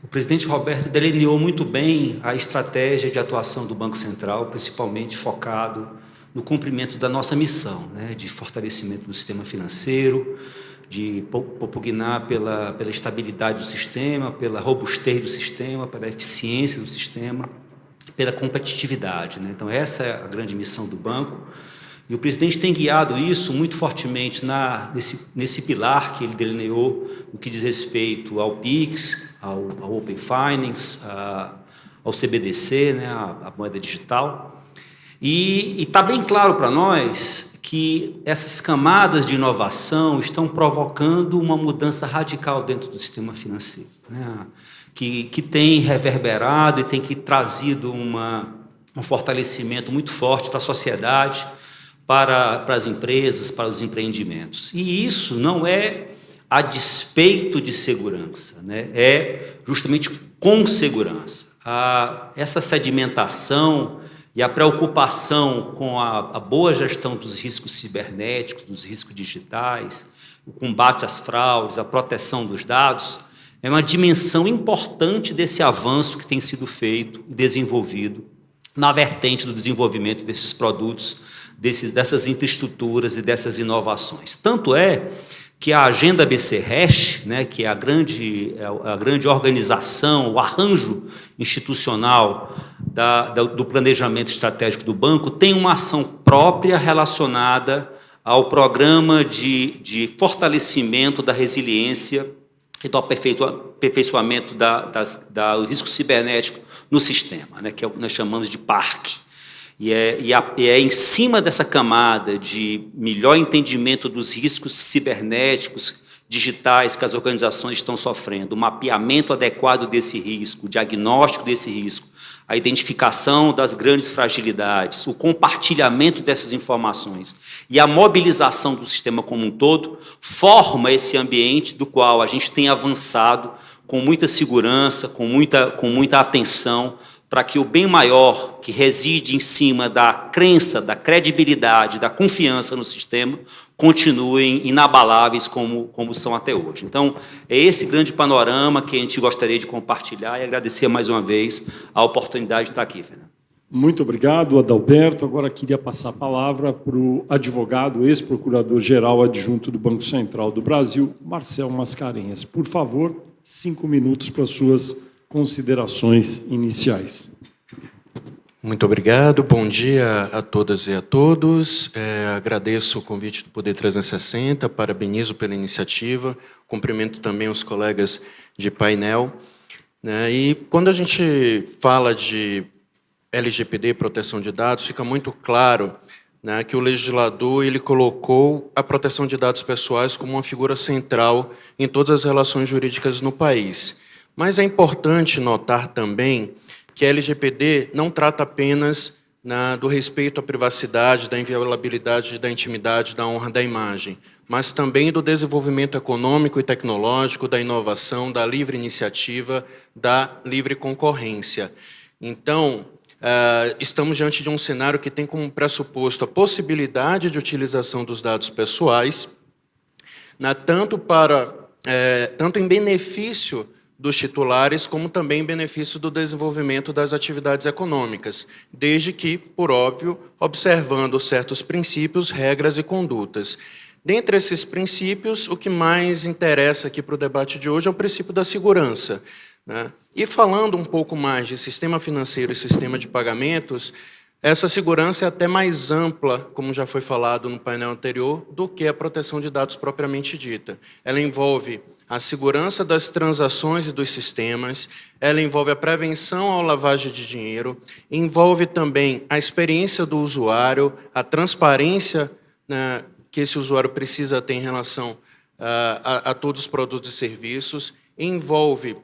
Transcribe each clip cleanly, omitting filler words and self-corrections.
presidente Roberto delineou muito bem a estratégia de atuação do Banco Central, principalmente focado no cumprimento da nossa missão, né, de fortalecimento do sistema financeiro, de propugnar pela estabilidade do sistema, pela robustez do sistema, pela eficiência do sistema, pela competitividade, né? Então, essa é a grande missão do banco. E o presidente tem guiado isso muito fortemente nesse pilar que ele delineou, no que diz respeito ao PIX, ao Open Finance, ao CBDC, né, a moeda digital. E está bem claro para nós que essas camadas de inovação estão provocando uma mudança radical dentro do sistema financeiro, né, que tem reverberado e tem trazido um fortalecimento muito forte para a sociedade, para as empresas, para os empreendimentos. E isso não é a despeito de segurança, né? É justamente com segurança. Essa sedimentação e a preocupação com a boa gestão dos riscos cibernéticos, dos riscos digitais, o combate às fraudes, a proteção dos dados, é uma dimensão importante desse avanço que tem sido feito e desenvolvido na vertente do desenvolvimento desses produtos, dessas infraestruturas e dessas inovações. Tanto é que a Agenda BC-REST, né, que é a grande organização, o arranjo institucional do planejamento estratégico do banco, tem uma ação própria relacionada ao programa de fortalecimento da resiliência e do aperfeiçoamento do risco cibernético no sistema, né, que nós chamamos de PARC. E é em cima dessa camada de melhor entendimento dos riscos cibernéticos, digitais que as organizações estão sofrendo, o mapeamento adequado desse risco, o diagnóstico desse risco, a identificação das grandes fragilidades, o compartilhamento dessas informações e a mobilização do sistema como um todo, forma esse ambiente do qual a gente tem avançado com muita segurança, com muita atenção, para que o bem maior que reside em cima da crença, da credibilidade, da confiança no sistema, continuem inabaláveis como são até hoje. Então, é esse grande panorama que a gente gostaria de compartilhar e agradecer mais uma vez a oportunidade de estar aqui, Fernando. Muito obrigado, Adalberto. Agora queria passar a palavra para o advogado, ex-procurador-geral adjunto do Banco Central do Brasil, Marcel Mascarenhas. Por favor, 5 minutos para suas considerações iniciais. Muito obrigado, bom dia a todas e a todos. Agradeço o convite do Poder 360, parabenizo pela iniciativa, cumprimento também os colegas de painel. E quando a gente fala de LGPD, proteção de dados, fica muito claro, né, que o legislador ele colocou a proteção de dados pessoais como uma figura central em todas as relações jurídicas no país. Mas é importante notar também que a LGPD não trata apenas do respeito à privacidade, da inviolabilidade da intimidade, da honra da imagem, mas também do desenvolvimento econômico e tecnológico, da inovação, da livre iniciativa, da livre concorrência. Então, estamos diante de um cenário que tem como pressuposto a possibilidade de utilização dos dados pessoais, tanto em benefício dos titulares, como também em benefício do desenvolvimento das atividades econômicas, desde que, por óbvio, observando certos princípios, regras e condutas. Dentre esses princípios, o que mais interessa aqui para o debate de hoje é o princípio da segurança, né? E falando um pouco mais de sistema financeiro e sistema de pagamentos, essa segurança é até mais ampla, como já foi falado no painel anterior, do que a proteção de dados propriamente dita. Ela envolve a segurança das transações e dos sistemas, ela envolve a prevenção à lavagem de dinheiro, envolve também a experiência do usuário, a transparência, né, que esse usuário precisa ter em relação a todos os produtos e serviços, envolve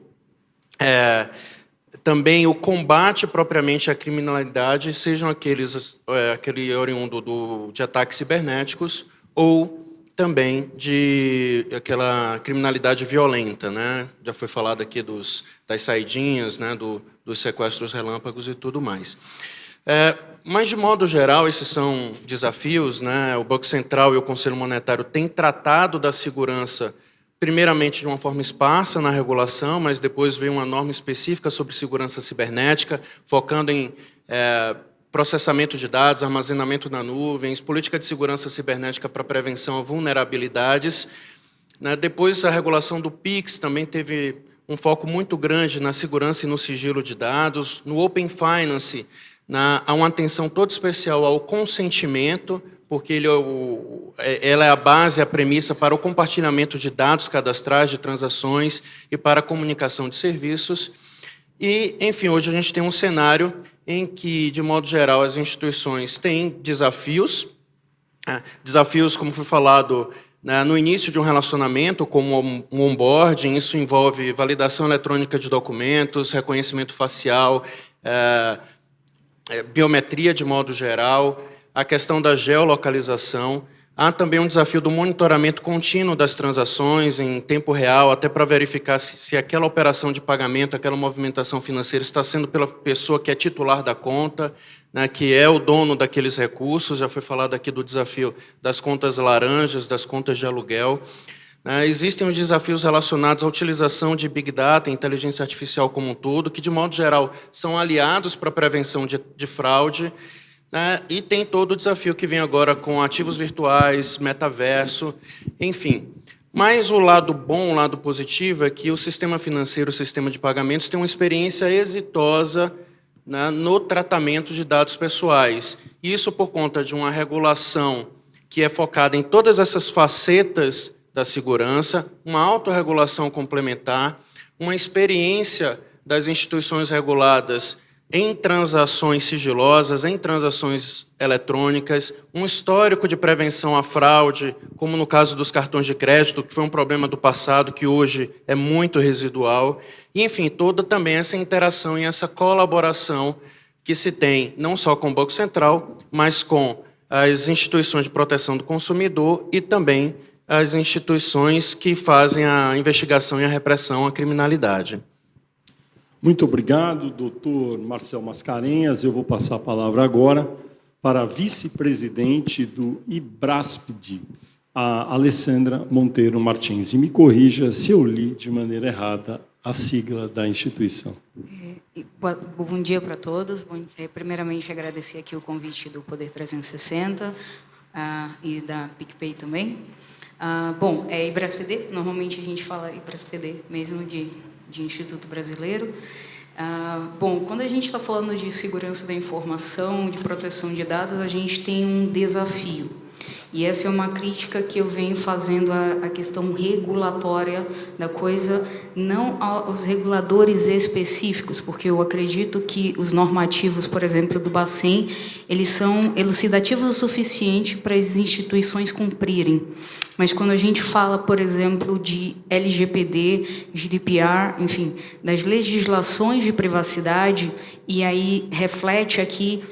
também o combate propriamente à criminalidade, sejam aquele oriundo de ataques cibernéticos ou também de aquela criminalidade violenta, né? Já foi falado aqui das saidinhas, né? Dos sequestros relâmpagos e tudo mais. Mas, de modo geral, esses são desafios, né? O Banco Central e o Conselho Monetário têm tratado da segurança primeiramente de uma forma esparsa na regulação, mas depois veio uma norma específica sobre segurança cibernética, focando em processamento de dados, armazenamento na nuvem, política de segurança cibernética para prevenção a vulnerabilidades. Depois, a regulação do PIX também teve um foco muito grande na segurança e no sigilo de dados. No Open Finance, há uma atenção toda especial ao consentimento, porque ela é a base, a premissa para o compartilhamento de dados cadastrais, de transações e para a comunicação de serviços. E, enfim, hoje a gente tem um cenário em que, de modo geral, as instituições têm desafios, como foi falado no início de um relacionamento, como um onboarding. Isso envolve validação eletrônica de documentos, reconhecimento facial, biometria de modo geral, a questão da geolocalização. Há também um desafio do monitoramento contínuo das transações em tempo real, até para verificar se aquela operação de pagamento, aquela movimentação financeira está sendo pela pessoa que é titular da conta, que é o dono daqueles recursos. Já foi falado aqui do desafio das contas laranjas, das contas de aluguel. Existem os desafios relacionados à utilização de Big Data, inteligência artificial como um todo, que, de modo geral, são aliados para a prevenção de fraude. E tem todo o desafio que vem agora com ativos virtuais, metaverso, enfim. Mas o lado bom, o lado positivo, é que o sistema financeiro, o sistema de pagamentos, tem uma experiência exitosa no tratamento de dados pessoais. Isso por conta de uma regulação que é focada em todas essas facetas da segurança, uma autorregulação complementar, uma experiência das instituições reguladas em transações sigilosas, em transações eletrônicas, um histórico de prevenção à fraude, como no caso dos cartões de crédito, que foi um problema do passado, que hoje é muito residual. E, enfim, toda também essa interação e essa colaboração que se tem, não só com o Banco Central, mas com as instituições de proteção do consumidor e também as instituições que fazem a investigação e a repressão à criminalidade. Muito obrigado, doutor Marcel Mascarenhas. Eu vou passar a palavra agora para a vice-presidente do IBRASPD, a Alessandra Monteiro Martins. E me corrija se eu li de maneira errada a sigla da instituição. Bom dia para todos. Primeiramente, agradecer aqui o convite do Poder 360 e da PicPay também. Bom, IBRASPD, normalmente a gente fala IBRASPD mesmo de Instituto Brasileiro. Bom, quando a gente está falando de segurança da informação, de proteção de dados, a gente tem um desafio. E essa é uma crítica que eu venho fazendo à questão regulatória da coisa, não aos reguladores específicos, porque eu acredito que os normativos, por exemplo, do Bacen, eles são elucidativos o suficiente para as instituições cumprirem. Mas quando a gente fala, por exemplo, de LGPD, GDPR, enfim, das legislações de privacidade, e aí reflete aqui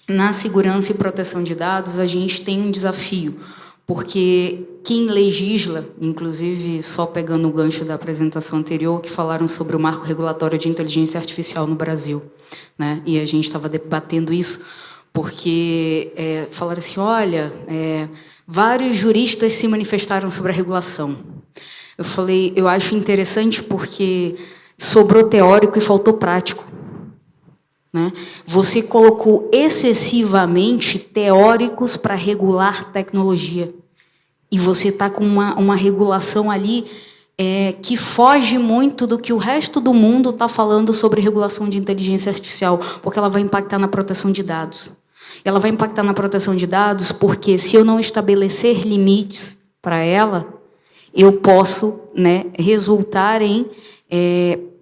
na segurança e proteção de dados, a gente tem um desafio, porque quem legisla, inclusive só pegando o gancho da apresentação anterior, que falaram sobre o marco regulatório de inteligência artificial no Brasil, né? E a gente estava debatendo isso, porque falaram assim, olha, vários juristas se manifestaram sobre a regulação. Eu falei, eu acho interessante porque sobrou teórico e faltou prático. Né? Você colocou excessivamente teóricos para regular tecnologia. E você está com uma regulação ali que foge muito do que o resto do mundo está falando sobre regulação de inteligência artificial, porque ela vai impactar na proteção de dados. Ela vai impactar na proteção de dados porque, se eu não estabelecer limites para ela, eu posso, né, resultar em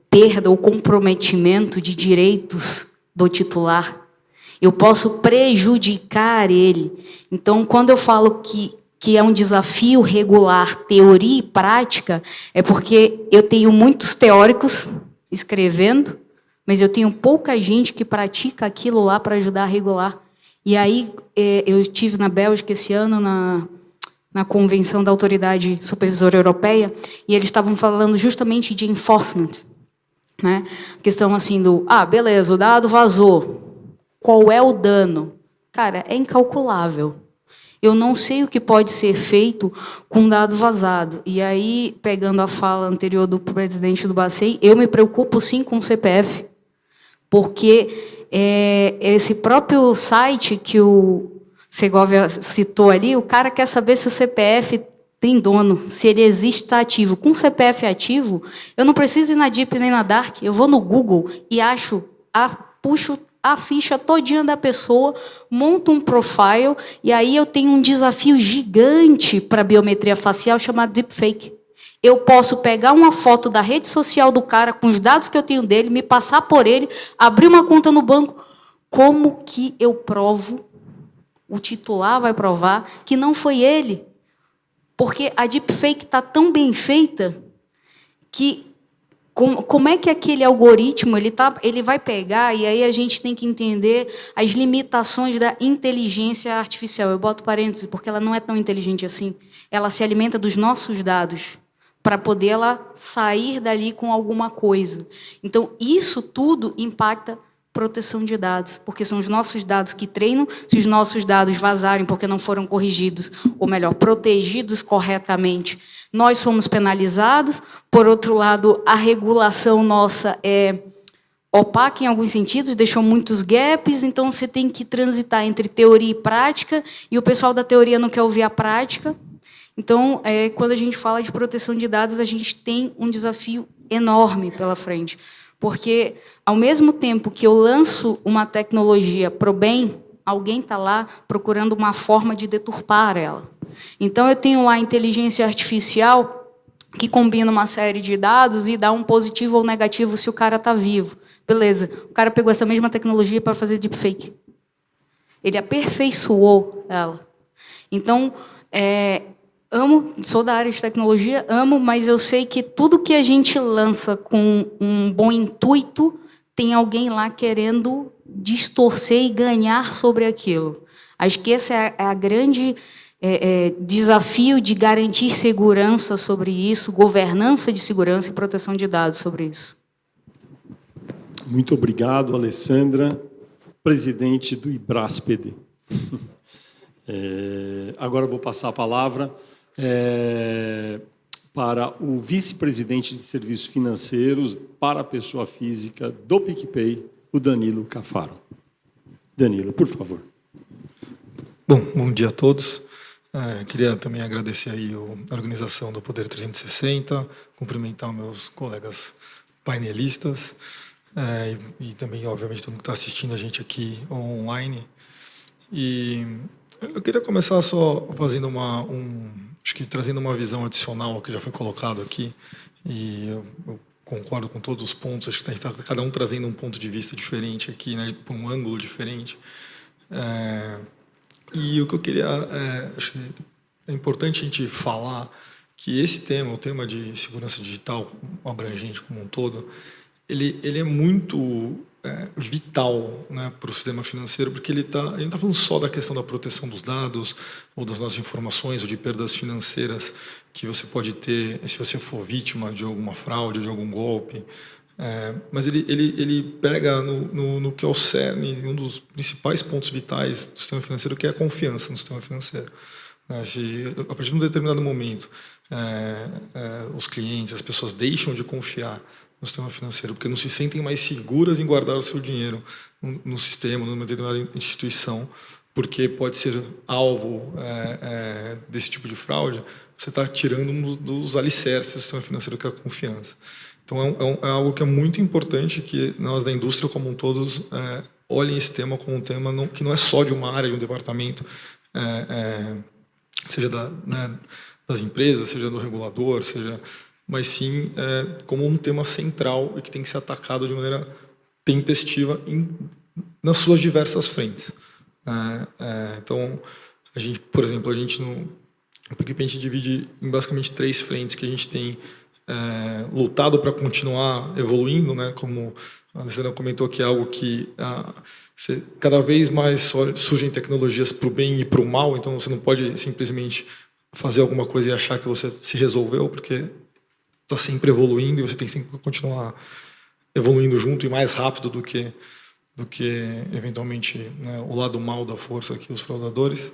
perda ou comprometimento de direitos do titular. Eu posso prejudicar ele. Então, quando eu falo que é um desafio regular teoria e prática, é porque eu tenho muitos teóricos escrevendo, mas eu tenho pouca gente que pratica aquilo lá para ajudar a regular. E aí, eu estive na Bélgica esse ano, na convenção da Autoridade Supervisora Europeia, e eles estavam falando justamente de enforcement. Né? A questão assim beleza, o dado vazou. Qual é o dano? Cara, é incalculável. eu não sei o que pode ser feito com dado vazado. E aí, pegando a fala anterior do presidente do Bacen, eu me preocupo sim com o CPF, porque esse próprio site que o Segovia citou ali, o cara quer saber se o CPF tem dono, se ele existe, está ativo. Com o CPF ativo, eu não preciso ir na Deep nem na Dark, eu vou no Google e puxo a ficha todinha da pessoa, monto um profile, e aí eu tenho um desafio gigante para a biometria facial chamado deepfake. Eu posso pegar uma foto da rede social do cara com os dados que eu tenho dele, me passar por ele, abrir uma conta no banco. Como que eu provo, o titular vai provar, que não foi ele? Porque a deepfake está tão bem feita que como é que aquele algoritmo ele vai pegar, e aí a gente tem que entender as limitações da inteligência artificial. Eu boto parênteses, porque ela não é tão inteligente assim. Ela se alimenta dos nossos dados para poder ela sair dali com alguma coisa. Então, isso tudo impacta proteção de dados, porque são os nossos dados que treinam. Se os nossos dados vazarem porque não foram corrigidos, ou melhor, protegidos corretamente, nós somos penalizados. Por outro lado, a regulação nossa é opaca em alguns sentidos, deixou muitos gaps, então você tem que transitar entre teoria e prática, e o pessoal da teoria não quer ouvir a prática. Então, quando a gente fala de proteção de dados, a gente tem um desafio enorme pela frente. Porque, ao mesmo tempo que eu lanço uma tecnologia para o bem, alguém está lá procurando uma forma de deturpar ela. Então, eu tenho lá a inteligência artificial que combina uma série de dados e dá um positivo ou negativo se o cara está vivo. Beleza, o cara pegou essa mesma tecnologia para fazer deepfake. Ele aperfeiçoou ela. Então, amo, sou da área de tecnologia, amo, mas eu sei que tudo que a gente lança com um bom intuito, tem alguém lá querendo distorcer e ganhar sobre aquilo. Acho que esse é a grande desafio de garantir segurança sobre isso, governança de segurança e proteção de dados sobre isso. Muito obrigado, Alessandra, presidente do IBRASPD. Agora eu vou passar a palavra para o vice-presidente de serviços financeiros para a pessoa física do PicPay, o Danilo Cafaro. Danilo, por favor. Bom dia a todos. Queria também agradecer aí a organização do Poder 360, cumprimentar meus colegas painelistas e também, obviamente, todo mundo que está assistindo a gente aqui online. E eu queria começar só fazendo acho que trazendo uma visão adicional ao que já foi colocado aqui, e eu concordo com todos os pontos. Acho que a gente está cada um trazendo um ponto de vista diferente aqui, né, por um ângulo diferente. E o que eu queria, acho que é importante a gente falar que esse tema, o tema de segurança digital abrangente como um todo, ele é muito vital, né, para o sistema financeiro, porque a gente não está falando só da questão da proteção dos dados ou das nossas informações ou de perdas financeiras que você pode ter se você for vítima de alguma fraude, de algum golpe, mas ele pega no que é o cerne, um dos principais pontos vitais do sistema financeiro, que é a confiança no sistema financeiro. Se, a partir de um determinado momento, os clientes, as pessoas deixam de confiar no sistema financeiro, porque não se sentem mais seguras em guardar o seu dinheiro no sistema, numa determinada instituição, porque pode ser alvo desse tipo de fraude, você está tirando um dos alicerces do sistema financeiro, que é a confiança. Então, é algo que é muito importante que nós da indústria como um todo olhem esse tema como um tema que não é só de uma área, de um departamento, seja das empresas, seja do regulador, mas sim como um tema central e que tem que ser atacado de maneira tempestiva nas suas diversas frentes. Então, por exemplo, no PicPay a gente divide em basicamente 3 frentes que a gente tem lutado para continuar evoluindo, né? Como a Alessandra comentou, que é algo que cada vez mais surgem tecnologias para o bem e para o mal, então você não pode simplesmente fazer alguma coisa e achar que você se resolveu, porque está sempre evoluindo e você tem sempre que continuar evoluindo junto e mais rápido do que eventualmente, né, o lado mal da força aqui, os fraudadores.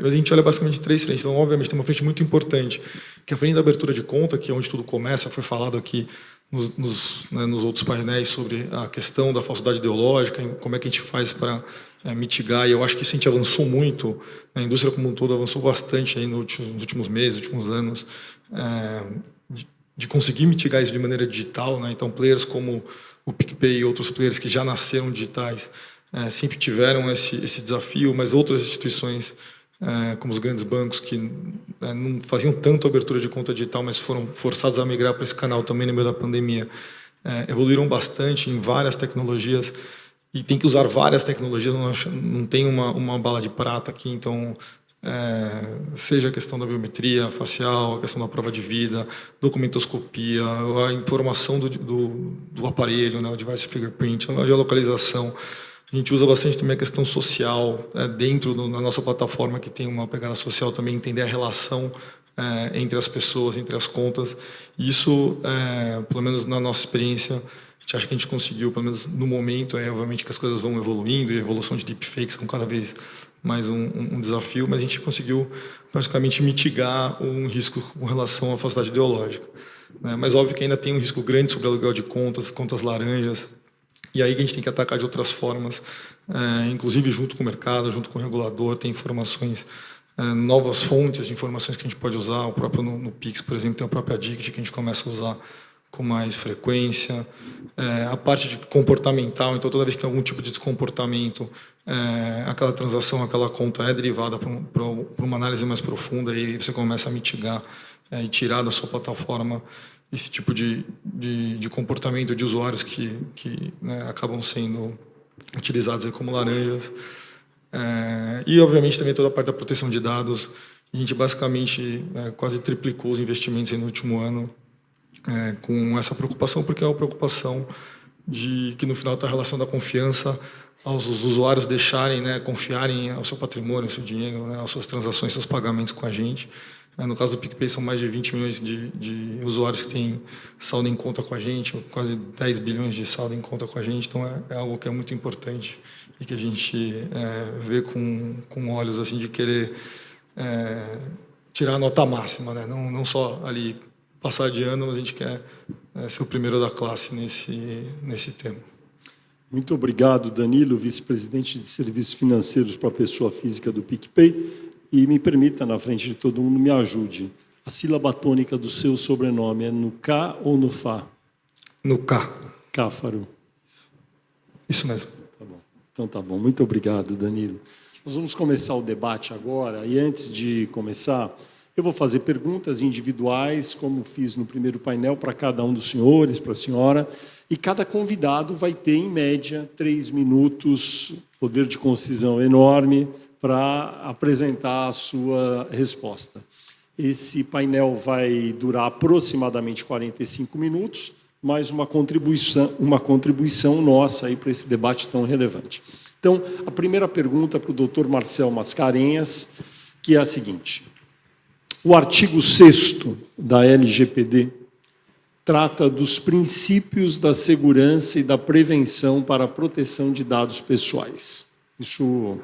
Mas a gente olha basicamente 3 frentes. Então, obviamente, tem uma frente muito importante, que é a frente da abertura de conta, que é onde tudo começa, foi falado aqui nos outros painéis sobre a questão da falsidade ideológica, como é que a gente faz para mitigar, e eu acho que isso a gente avançou muito, a indústria como um todo avançou bastante aí nos últimos meses, nos últimos anos, de conseguir mitigar isso de maneira digital, né? Então, players como o PicPay e outros players que já nasceram digitais sempre tiveram esse desafio, mas outras instituições, como os grandes bancos, que não faziam tanto abertura de conta digital, mas foram forçados a migrar para esse canal também no meio da pandemia, evoluíram bastante em várias tecnologias, e tem que usar várias tecnologias, não tem uma bala de prata aqui, então, seja a questão da biometria facial, a questão da prova de vida, documentoscopia, a informação do aparelho, né, o device fingerprint, a geolocalização. A gente usa bastante também a questão social dentro da nossa plataforma, que tem uma pegada social também, entender a relação entre as pessoas, entre as contas. E isso, pelo menos na nossa experiência, a gente acha que a gente conseguiu, pelo menos no momento, obviamente que as coisas vão evoluindo, e a evolução de deepfakes são cada vez mais um desafio, mas a gente conseguiu praticamente mitigar um risco com relação à falsidade ideológica. Mas óbvio que ainda tem um risco grande sobre aluguel de contas laranjas, e aí que a gente tem que atacar de outras formas, inclusive junto com o mercado, junto com o regulador, tem informações, novas fontes de informações que a gente pode usar, o próprio no Pix, por exemplo, tem a própria Dict que a gente começa a usar com mais frequência, a parte de comportamental, então toda vez que tem algum tipo de descomportamento, aquela transação, aquela conta é derivada para uma análise mais profunda, e aí você começa a mitigar e tirar da sua plataforma esse tipo de comportamento de usuários que acabam sendo utilizados aí como laranjas. E, obviamente, também toda a parte da proteção de dados. A gente, basicamente, quase triplicou os investimentos aí no último ano com essa preocupação, porque é uma preocupação de que, no final, está a relação da confiança aos usuários deixarem, confiarem ao seu patrimônio, ao seu dinheiro, às suas transações, seus pagamentos com a gente. No caso do PicPay, são mais de 20 milhões de usuários que têm saldo em conta com a gente, quase 10 bilhões de saldo em conta com a gente, então é algo que é muito importante e que a gente vê com olhos assim, de querer tirar a nota máxima, né? Não só ali passar de ano, mas a gente quer ser o primeiro da classe nesse tema. Muito obrigado, Danilo, vice-presidente de Serviços Financeiros para a Pessoa Física do PicPay. E me permita, na frente de todo mundo, me ajude. A sílaba tônica do seu sobrenome é no K ou no Fá? No K. Cáfaro. Isso mesmo. Tá bom. Então tá bom. Muito obrigado, Danilo. Nós vamos começar o debate agora, e antes de começar, eu vou fazer perguntas individuais, como fiz no primeiro painel, para cada um dos senhores, para a senhora, e cada convidado vai ter, em média, 3 minutos, poder de concisão enorme, para apresentar a sua resposta. Esse painel vai durar aproximadamente 45 minutos, mais uma contribuição nossa aí para esse debate tão relevante. Então, a primeira pergunta para o Dr. Marcel Mascarenhas, que é a seguinte: o artigo 6º da LGPD trata dos princípios da segurança e da prevenção para a proteção de dados pessoais. Isso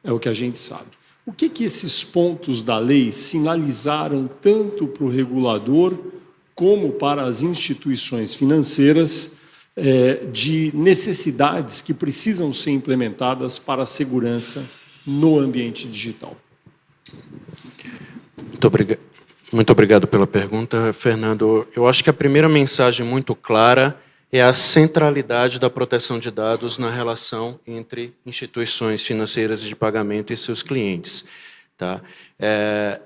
é o que a gente sabe. O que esses pontos da lei sinalizaram tanto para o regulador como para as instituições financeiras de necessidades que precisam ser implementadas para a segurança no ambiente digital? Muito obrigado pela pergunta, Fernando. Eu acho que a primeira mensagem muito clara é a centralidade da proteção de dados na relação entre instituições financeiras de pagamento e seus clientes. Tá?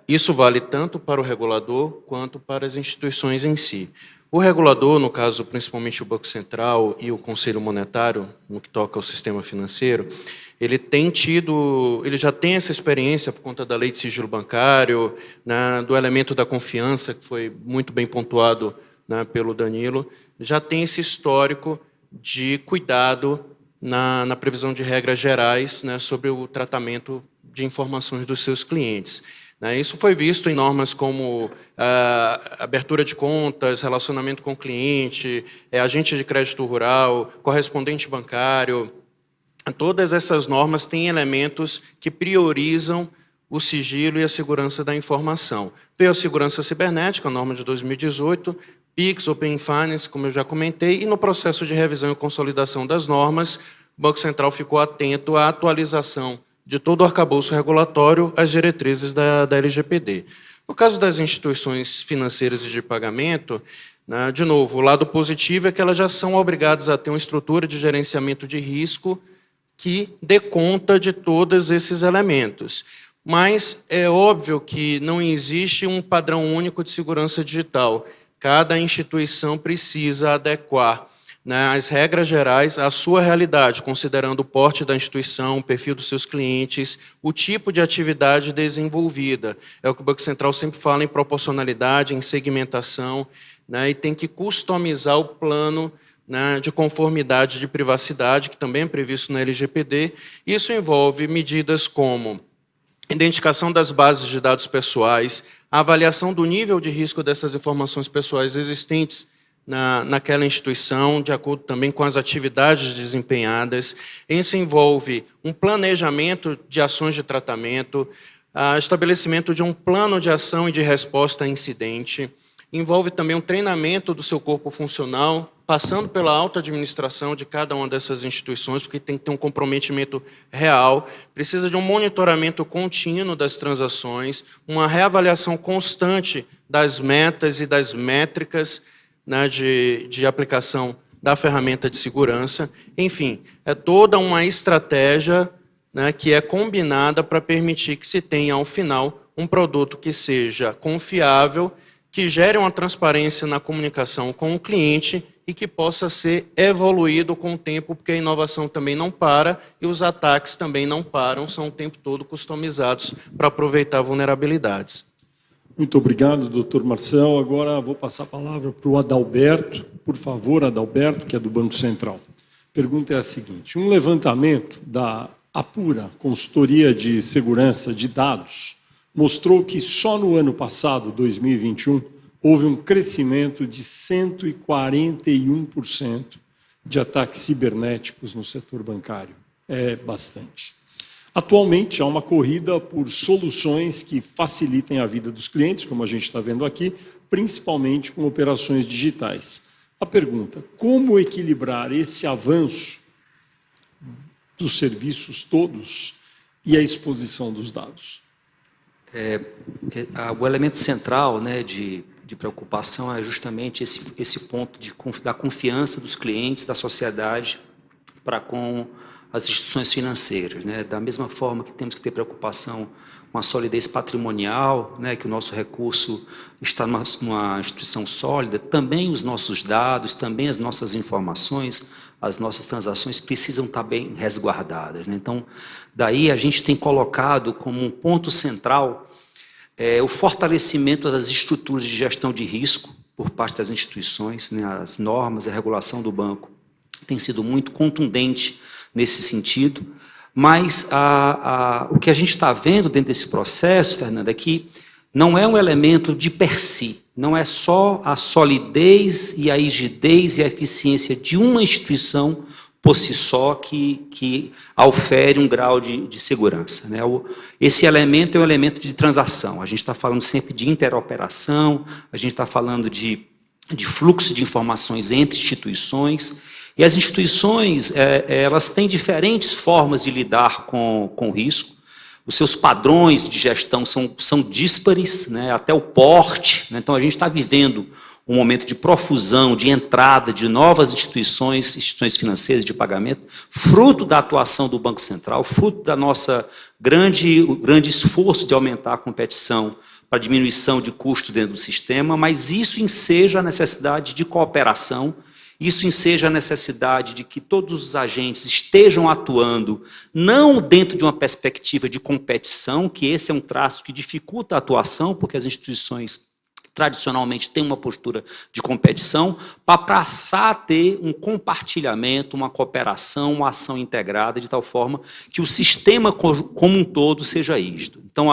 Isso vale tanto para o regulador quanto para as instituições em si. O regulador, no caso, principalmente o Banco Central e o Conselho Monetário, no que toca ao sistema financeiro, ele já tem essa experiência por conta da lei de sigilo bancário, do elemento da confiança, que foi muito bem pontuado pelo Danilo, já tem esse histórico de cuidado na previsão de regras gerais sobre o tratamento de informações dos seus clientes. Isso foi visto em normas como abertura de contas, relacionamento com o cliente, agente de crédito rural, correspondente bancário. Todas essas normas têm elementos que priorizam o sigilo e a segurança da informação. Veio a segurança cibernética, a norma de 2018, PIX, Open Finance, como eu já comentei, e no processo de revisão e consolidação das normas, o Banco Central ficou atento à atualização de todo o arcabouço regulatório às diretrizes da LGPD. No caso das instituições financeiras e de pagamento, né, de novo, o lado positivo é que elas já são obrigadas a ter uma estrutura de gerenciamento de risco que dê conta de todos esses elementos. Mas é óbvio que não existe um padrão único de segurança digital. Cada instituição precisa adequar, né, as regras gerais à sua realidade, considerando o porte da instituição, o perfil dos seus clientes, o tipo de atividade desenvolvida. É o que o Banco Central sempre fala em proporcionalidade, em segmentação, né, e tem que customizar o plano, né, de conformidade de privacidade, que também é previsto na LGPD. Isso envolve medidas como identificação das bases de dados pessoais, a avaliação do nível de risco dessas informações pessoais existentes naquela instituição, de acordo também com as atividades desempenhadas. Isso envolve um planejamento de ações de tratamento, estabelecimento de um plano de ação e de resposta a incidente, envolve também um treinamento do seu corpo funcional, passando pela alta administração de cada uma dessas instituições, porque tem que ter um comprometimento real, precisa de um monitoramento contínuo das transações, uma reavaliação constante das metas e das métricas, né, de aplicação da ferramenta de segurança. Enfim, é toda uma estratégia, né, que é combinada para permitir que se tenha, ao final, um produto que seja confiável, que gere uma transparência na comunicação com o cliente e que possa ser evoluído com o tempo, porque a inovação também não para e os ataques também não param, são o tempo todo customizados para aproveitar vulnerabilidades. Muito obrigado, doutor Marcel. Agora vou passar a palavra para o Adalberto. Por favor, Adalberto, que é do Banco Central. A pergunta é a seguinte: um levantamento da Apura, Consultoria de Segurança de Dados, mostrou que só no ano passado, 2021, houve um crescimento de 141% de ataques cibernéticos no setor bancário. É bastante. Atualmente, há uma corrida por soluções que facilitem a vida dos clientes, como a gente está vendo aqui, principalmente com operações digitais. A pergunta: como equilibrar esse avanço dos serviços todos e a exposição dos dados? O elemento central, né, de preocupação é justamente esse ponto da confiança dos clientes, da sociedade, para com as instituições financeiras, né? Da mesma forma que temos que ter preocupação com a solidez patrimonial, né, que o nosso recurso está numa instituição sólida, também os nossos dados, também as nossas informações, as nossas transações precisam estar bem resguardadas, né? Então, daí a gente tem colocado como um ponto central o fortalecimento das estruturas de gestão de risco por parte das instituições, né? As normas, a regulação do banco tem sido muito contundente nesse sentido, mas o que a gente está vendo dentro desse processo, Fernanda, é que não é um elemento de per si, não é só a solidez e a rigidez e a eficiência de uma instituição por si só que aufere um grau de segurança, né? Esse elemento é um elemento de transação, a gente está falando sempre de interoperação, a gente está falando de fluxo de informações entre instituições. E as instituições, elas têm diferentes formas de lidar com o risco. Os seus padrões de gestão são díspares, né, até o porte, né? Então, a gente está vivendo um momento de profusão, de entrada de novas instituições financeiras de pagamento, fruto da atuação do Banco Central, fruto da nossa grande esforço de aumentar a competição para diminuição de custo dentro do sistema, mas isso enseja a necessidade de cooperação. Isso enseja a necessidade de que todos os agentes estejam atuando não dentro de uma perspectiva de competição, que esse é um traço que dificulta a atuação, porque as instituições tradicionalmente têm uma postura de competição, para passar a ter um compartilhamento, uma cooperação, uma ação integrada, de tal forma que o sistema como um todo seja rígido. Então,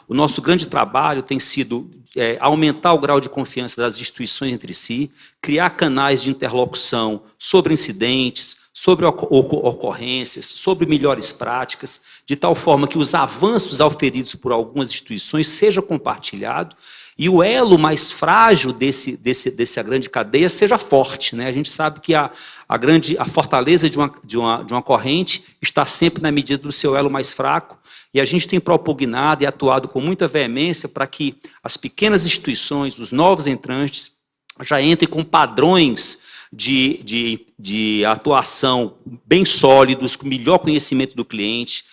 o nosso grande trabalho tem sido aumentar o grau de confiança das instituições entre si, criar canais de interlocução sobre incidentes, sobre ocorrências, sobre melhores práticas, de tal forma que os avanços auferidos por algumas instituições sejam compartilhados e o elo mais frágil dessa grande cadeia seja forte, né? A gente sabe que a fortaleza de uma corrente está sempre na medida do seu elo mais fraco, e a gente tem propugnado e atuado com muita veemência para que as pequenas instituições, os novos entrantes, já entrem com padrões de atuação bem sólidos, com melhor conhecimento do cliente,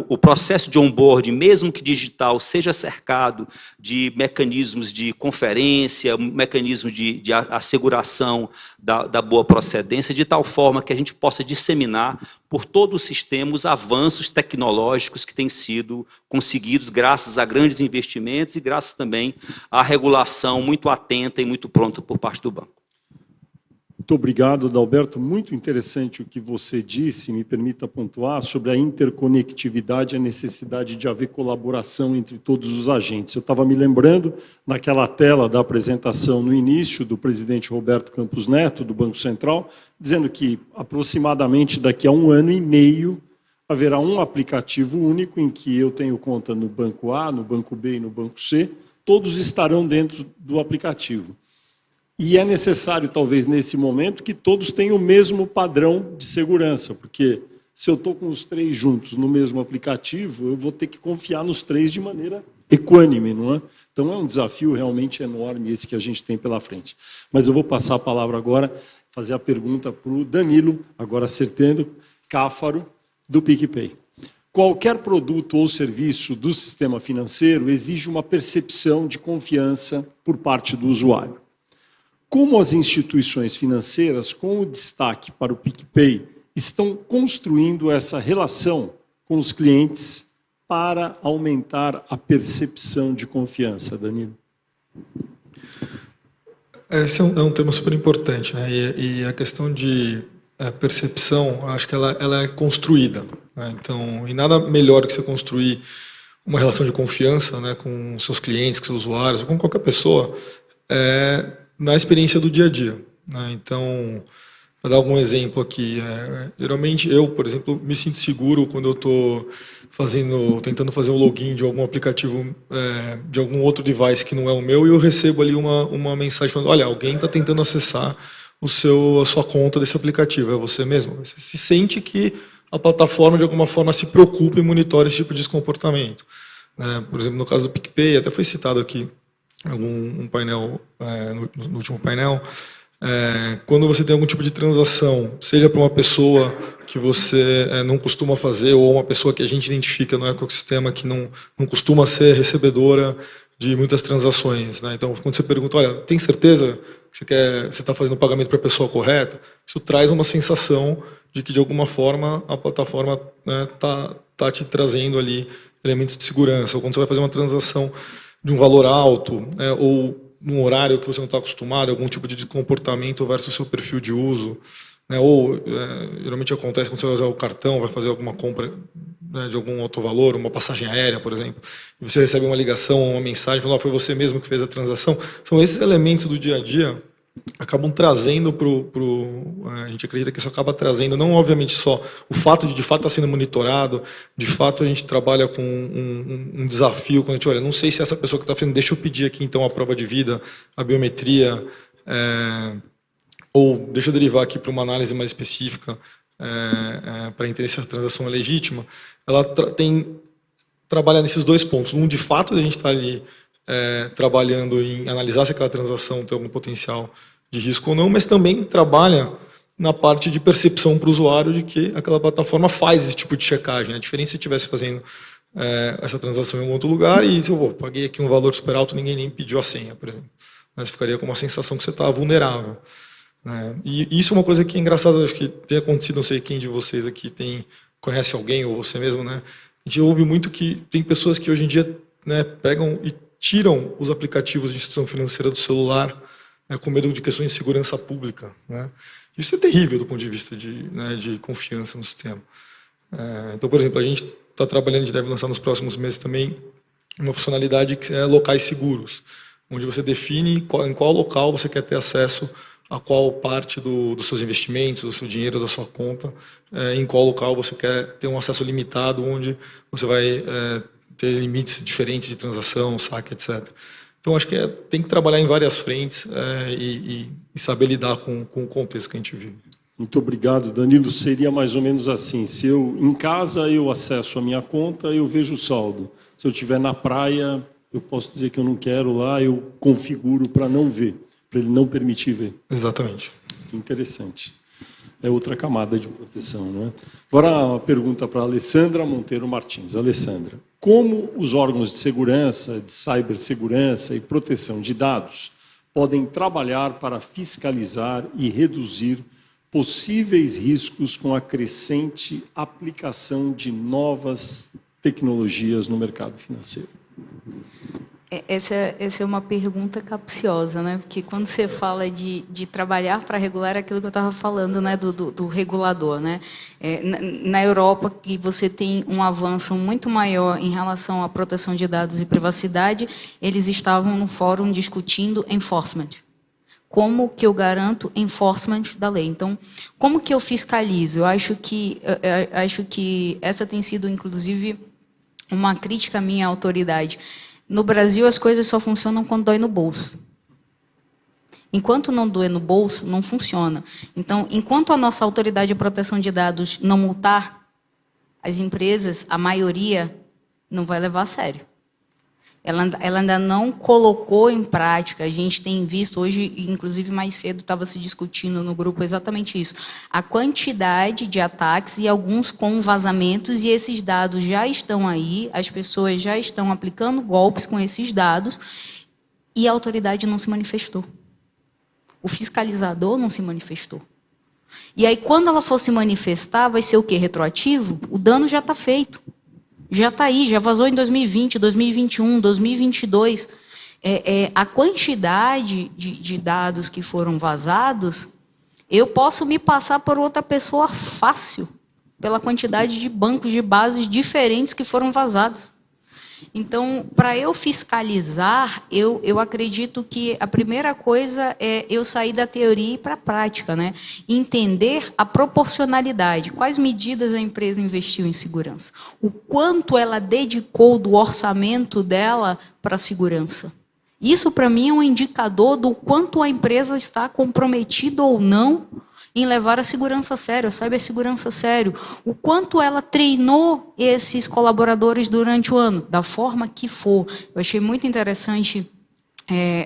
o processo de onboarding, mesmo que digital, seja cercado de mecanismos de conferência, mecanismos de asseguração da boa procedência, de tal forma que a gente possa disseminar por todo o sistema os avanços tecnológicos que têm sido conseguidos graças a grandes investimentos e graças também à regulação muito atenta e muito pronta por parte do banco. Muito obrigado, Adalberto. Muito interessante o que você disse, me permita pontuar, sobre a interconectividade e a necessidade de haver colaboração entre todos os agentes. Eu estava me lembrando, naquela tela da apresentação no início, do presidente Roberto Campos Neto, do Banco Central, dizendo que aproximadamente daqui a 1 ano e meio haverá um aplicativo único em que eu tenho conta no Banco A, no Banco B e no Banco C, todos estarão dentro do aplicativo. E é necessário, talvez, nesse momento, que todos tenham o mesmo padrão de segurança, porque se eu estou com os 3 juntos no mesmo aplicativo, eu vou ter que confiar nos 3 de maneira equânime, não é? Então, é um desafio realmente enorme esse que a gente tem pela frente. Mas eu vou passar a palavra agora, fazer a pergunta para o Danilo, agora acertando, Cáfaro, do PicPay. Qualquer produto ou serviço do sistema financeiro exige uma percepção de confiança por parte do usuário. Como as instituições financeiras, com o destaque para o PicPay, estão construindo essa relação com os clientes para aumentar a percepção de confiança, Danilo? Esse é um tema super importante, né? E a questão de percepção, acho que ela é construída, né? Então, e nada melhor que você construir uma relação de confiança, né, com seus clientes, com seus usuários, com qualquer pessoa, na experiência do dia a dia, né? Então, para dar algum exemplo aqui, geralmente eu, por exemplo, me sinto seguro quando eu estou tentando fazer um login de algum aplicativo, de algum outro device que não é o meu, e eu recebo ali uma mensagem falando: olha, alguém está tentando acessar a sua conta desse aplicativo, é você mesmo? Você se sente que a plataforma, de alguma forma, se preocupa e monitora esse tipo de comportamento, né? Por exemplo, no caso do PicPay, até foi citado aqui um painel, no último painel, quando você tem algum tipo de transação, seja para uma pessoa que você não costuma fazer, ou uma pessoa que a gente identifica no ecossistema que não costuma ser recebedora de muitas transações, né? Então, quando você pergunta: olha, tem certeza que você está fazendo o pagamento para a pessoa correta? Isso traz uma sensação de que, de alguma forma, a plataforma tá te trazendo ali elementos de segurança. Ou quando você vai fazer uma transação de um valor alto, ou num horário que você não está acostumado, algum tipo de comportamento versus o seu perfil de uso, né? Ou geralmente acontece quando você vai usar o cartão, vai fazer alguma compra, né, de algum alto valor, uma passagem aérea, por exemplo, e você recebe uma ligação ou uma mensagem falando: foi você mesmo que fez a transação. São esses elementos do dia a dia acabam trazendo a gente acredita que isso acaba trazendo, não obviamente só o fato de fato estar sendo monitorado, de fato a gente trabalha com um desafio quando a gente olha: não sei se essa pessoa que está fazendo, deixa eu pedir aqui então a prova de vida, a biometria, ou deixa eu derivar aqui para uma análise mais específica para entender se a transação é legítima. Ela trabalha nesses 2 pontos. Um, de fato, a gente está ali trabalhando em analisar se aquela transação tem algum potencial de risco ou não, mas também trabalha na parte de percepção para o usuário de que aquela plataforma faz esse tipo de checagem. A diferença se estivesse fazendo essa transação em algum outro lugar e se eu paguei aqui um valor super alto, ninguém nem pediu a senha, por exemplo. Você ficaria com uma sensação que você está vulnerável, né? E isso é uma coisa que é engraçada, acho que tem acontecido, não sei quem de vocês aqui conhece alguém, ou você mesmo, né? A gente ouve muito que tem pessoas que hoje em dia, né, pegam e tiram os aplicativos de instituição financeira do celular, né, com medo de questões de segurança pública, né? Isso é terrível do ponto de vista de confiança no sistema. Então, por exemplo, a gente está trabalhando, a gente deve lançar nos próximos meses também uma funcionalidade que é locais seguros, onde você define em qual local você quer ter acesso a qual parte dos seus investimentos, do seu dinheiro, da sua conta, em qual local você quer ter um acesso limitado, onde você vai ter limites diferentes de transação, saque, etc. Então, acho que tem que trabalhar em várias frentes e saber lidar com o contexto que a gente vive. Muito obrigado, Danilo. Seria mais ou menos assim, se eu, em casa, eu acesso a minha conta, eu vejo o saldo. Se eu estiver na praia, eu posso dizer que eu não quero lá, eu configuro para não ver, para ele não permitir ver. Exatamente. Interessante. É outra camada de proteção, não é? Agora, uma pergunta para a Alessandra Monteiro Martins. Alessandra, como os órgãos de segurança, de cibersegurança e proteção de dados podem trabalhar para fiscalizar e reduzir possíveis riscos com a crescente aplicação de novas tecnologias no mercado financeiro? Essa é uma pergunta capciosa, né? Porque quando você fala de trabalhar para regular, é aquilo que eu estava falando, né? Do regulador, né? Na Europa, que você tem um avanço muito maior em relação à proteção de dados e privacidade, eles estavam no fórum discutindo enforcement. Como que eu garanto enforcement da lei? Então, como que eu fiscalizo? Eu acho que essa tem sido, inclusive, uma crítica à minha autoridade. No Brasil, as coisas só funcionam quando dói no bolso. Enquanto não doer no bolso, não funciona. Então, enquanto a nossa autoridade de proteção de dados não multar, as empresas, a maioria, não vai levar a sério. Ela ainda não colocou em prática. A gente tem visto, hoje, inclusive mais cedo, estava se discutindo no grupo exatamente isso. A quantidade de ataques e alguns com vazamentos, e esses dados já estão aí, as pessoas já estão aplicando golpes com esses dados, e a autoridade não se manifestou. O fiscalizador não se manifestou. E aí, quando ela for se manifestar, vai ser o quê? Retroativo? O dano já está feito. Já está aí, já vazou em 2020, 2021, 2022. A quantidade de dados que foram vazados, eu posso me passar por outra pessoa fácil, pela quantidade de bancos de bases diferentes que foram vazados. Então, para eu fiscalizar, eu acredito que a primeira coisa é eu sair da teoria e ir para a prática, né? Entender a proporcionalidade, quais medidas a empresa investiu em segurança, o quanto ela dedicou do orçamento dela para a segurança. Isso, para mim, é um indicador do quanto a empresa está comprometida ou não em levar a segurança a sério, a cibersegurança a sério. O quanto ela treinou esses colaboradores durante o ano, da forma que for. Eu achei muito interessante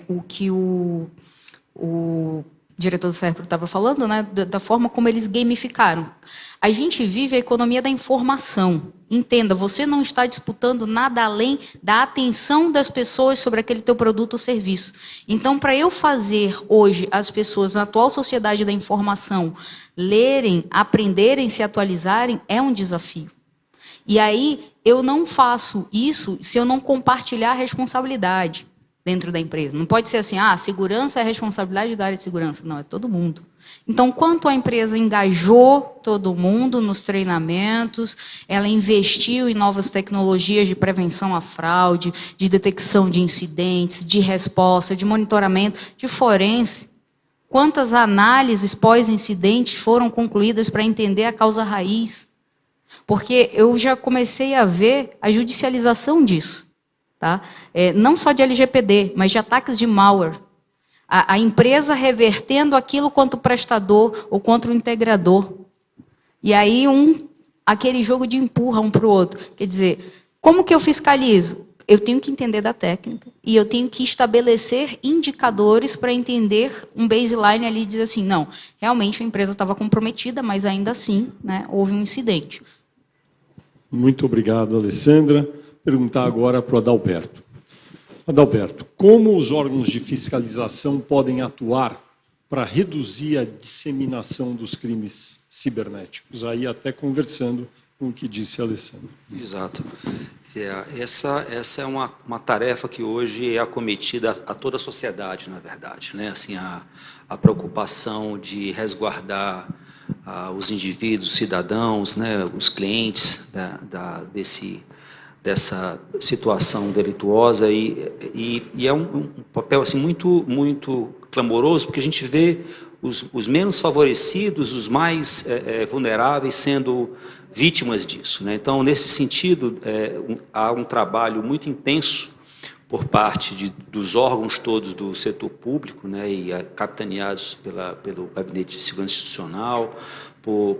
o que o diretor do SERPRO estava falando, né, da forma como eles gamificaram. A gente vive a economia da informação. Entenda, você não está disputando nada além da atenção das pessoas sobre aquele teu produto ou serviço. Então, para eu fazer hoje as pessoas na atual sociedade da informação lerem, aprenderem, se atualizarem, é um desafio. E aí, eu não faço isso se eu não compartilhar a responsabilidade dentro da empresa. Não pode ser assim, segurança é a responsabilidade da área de segurança. Não, é todo mundo. Então, quanto a empresa engajou todo mundo nos treinamentos, ela investiu em novas tecnologias de prevenção à fraude, de detecção de incidentes, de resposta, de monitoramento, de forense. Quantas análises pós-incidentes foram concluídas para entender a causa raiz? Porque eu já comecei a ver a judicialização disso. Tá? Não só de LGPD, mas de ataques de malware. A empresa revertendo aquilo contra o prestador ou contra o integrador. E aí aquele jogo de empurra um para o outro. Quer dizer, como que eu fiscalizo? Eu tenho que entender da técnica e eu tenho que estabelecer indicadores para entender um baseline ali e dizer assim, não, realmente a empresa estava comprometida, mas ainda assim, né, houve um incidente. Muito obrigado, Alessandra. Perguntar agora para o Adalberto. Adalberto, como os órgãos de fiscalização podem atuar para reduzir a disseminação dos crimes cibernéticos? Aí até conversando com o que disse a Alessandra. Exato. Essa é uma tarefa que hoje é acometida a toda a sociedade, na verdade, né? Assim, a preocupação de resguardar os indivíduos, cidadãos, né? Os clientes dessa situação delituosa e é um papel assim muito clamoroso, porque a gente vê os menos favorecidos, os mais vulneráveis sendo vítimas disso, né? Então, nesse sentido, há um trabalho muito intenso por parte dos órgãos todos do setor público, né, e capitaneados pelo Gabinete de Segurança Institucional,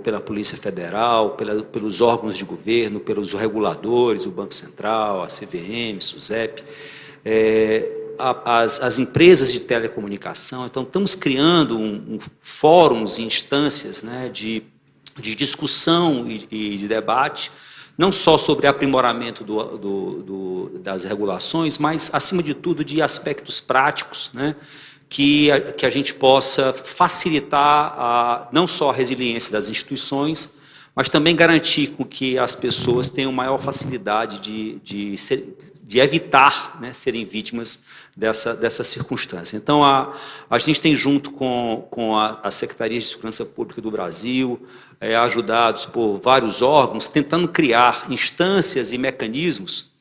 pela Polícia Federal, pelos órgãos de governo, pelos reguladores, o Banco Central, a CVM, SUSEP, as empresas de telecomunicação. Então, estamos criando fóruns e instâncias, né, de discussão e de debate, não só sobre aprimoramento das regulações, mas, acima de tudo, de aspectos práticos, né, que a gente possa facilitar não só a resiliência das instituições, mas também garantir com que as pessoas tenham maior facilidade de evitar, né, serem vítimas dessa circunstância. Então, a gente tem, junto com a Secretaria de Segurança Pública do Brasil, ajudados por vários órgãos, tentando criar instâncias e mecanismos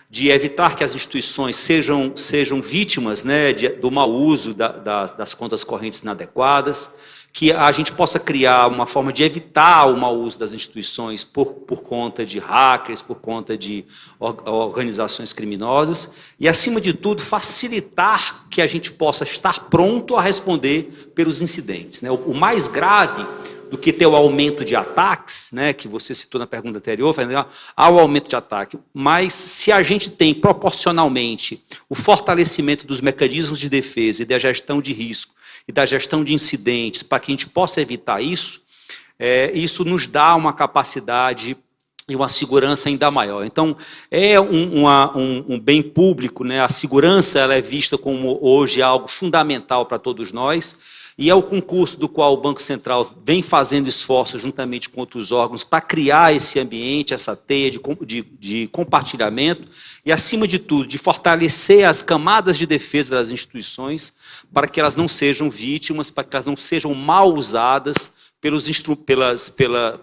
de evitar que as instituições sejam vítimas, né, do mau uso das contas correntes inadequadas, que a gente possa criar uma forma de evitar o mau uso das instituições por conta de hackers, por conta de organizações criminosas, e, acima de tudo, facilitar que a gente possa estar pronto a responder pelos incidentes, né? O mais grave do que ter o aumento de ataques, né, que você citou na pergunta anterior, há o aumento de ataque, mas se a gente tem proporcionalmente o fortalecimento dos mecanismos de defesa e da gestão de risco e da gestão de incidentes, para que a gente possa evitar isso, isso nos dá uma capacidade e uma segurança ainda maior. Então, é um bem público, né? A segurança ela é vista como, hoje, algo fundamental para todos nós, e é o concurso do qual o Banco Central vem fazendo esforços juntamente com outros órgãos para criar esse ambiente, essa teia de compartilhamento e, acima de tudo, de fortalecer as camadas de defesa das instituições para que elas não sejam vítimas, para que elas não sejam mal usadas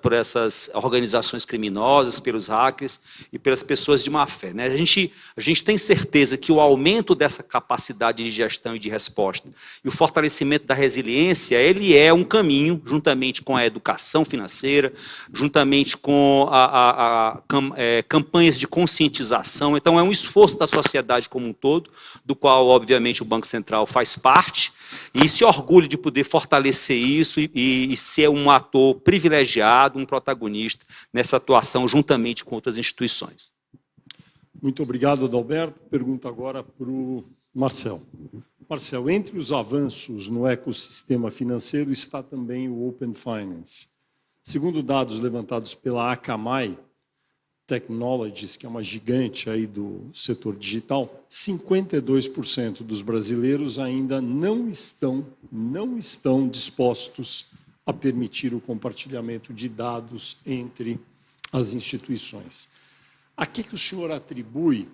por essas organizações criminosas, pelos hackers e pelas pessoas de má fé, né? A gente tem certeza que o aumento dessa capacidade de gestão e de resposta e o fortalecimento da resiliência, ele é um caminho, juntamente com a educação financeira, juntamente com campanhas de conscientização. Então, é um esforço da sociedade como um todo, do qual, obviamente, o Banco Central faz parte, e se orgulha de poder fortalecer isso e ser um ator privilegiado, um protagonista nessa atuação juntamente com outras instituições. Muito obrigado, Adalberto. Pergunta agora para o Marcel. Marcel, entre os avanços no ecossistema financeiro está também o Open Finance. Segundo dados levantados pela Akamai Technologies, que é uma gigante aí do setor digital, 52% dos brasileiros ainda não estão dispostos a permitir o compartilhamento de dados entre as instituições. A que o senhor atribui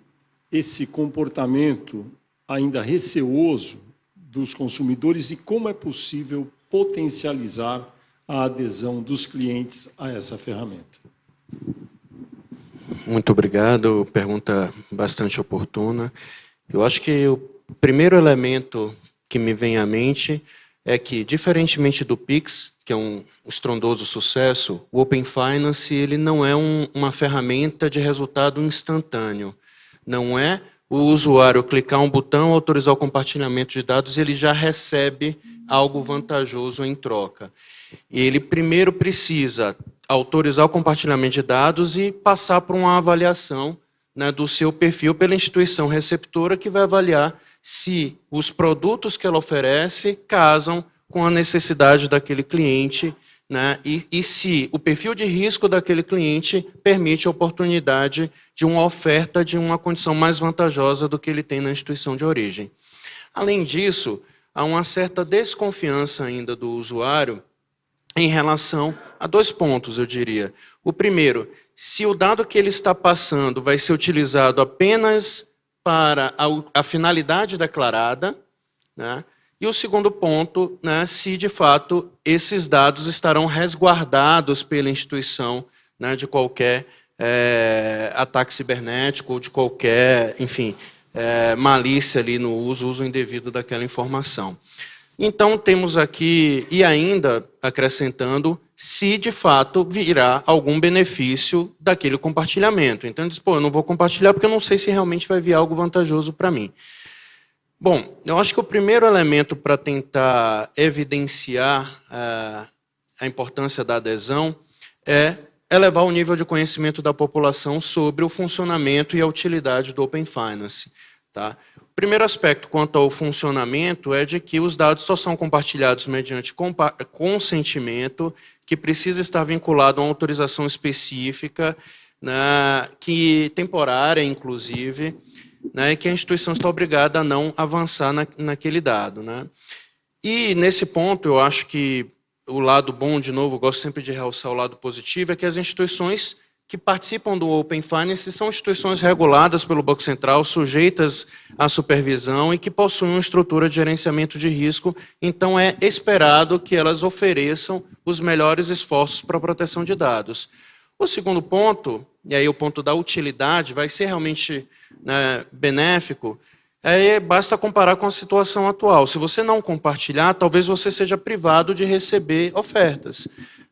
esse comportamento ainda receoso dos consumidores e como é possível potencializar a adesão dos clientes a essa ferramenta? Muito obrigado, pergunta bastante oportuna. Eu acho que o primeiro elemento que me vem à mente é que, diferentemente do Pix, que é um estrondoso sucesso, o Open Finance ele não é uma ferramenta de resultado instantâneo. Não é o usuário clicar um botão, autorizar o compartilhamento de dados e ele já recebe algo vantajoso em troca. Ele primeiro precisa autorizar o compartilhamento de dados e passar por uma avaliação, né, do seu perfil pela instituição receptora, que vai avaliar se os produtos que ela oferece casam com a necessidade daquele cliente, né, e se o perfil de risco daquele cliente permite a oportunidade de uma oferta de uma condição mais vantajosa do que ele tem na instituição de origem. Além disso, há uma certa desconfiança ainda do usuário em relação a dois pontos, eu diria. O primeiro, se o dado que ele está passando vai ser utilizado apenas para a finalidade declarada, né? E o segundo ponto, né, se de fato esses dados estarão resguardados pela instituição, né, de qualquer ataque cibernético ou de qualquer, enfim, malícia ali no uso indevido daquela informação. Então, temos aqui, e ainda acrescentando, se de fato virá algum benefício daquele compartilhamento. Então, ele diz, pô, eu não vou compartilhar porque eu não sei se realmente vai vir algo vantajoso para mim. Bom, eu acho que o primeiro elemento para tentar evidenciar a importância da adesão é elevar o nível de conhecimento da população sobre o funcionamento e a utilidade do Open Finance. Tá? O primeiro aspecto quanto ao funcionamento é de que os dados só são compartilhados mediante consentimento, que precisa estar vinculado a uma autorização específica, né, que temporária, inclusive, né, e que a instituição está obrigada a não avançar naquele dado. Né? E, nesse ponto, eu acho que o lado bom, de novo, eu gosto sempre de realçar o lado positivo, é que as instituições que participam do Open Finance são instituições reguladas pelo Banco Central, sujeitas à supervisão e que possuem uma estrutura de gerenciamento de risco, então é esperado que elas ofereçam os melhores esforços para a proteção de dados. O segundo ponto, e aí o ponto da utilidade, vai ser realmente, né, benéfico, basta comparar com a situação atual. Se você não compartilhar, talvez você seja privado de receber ofertas.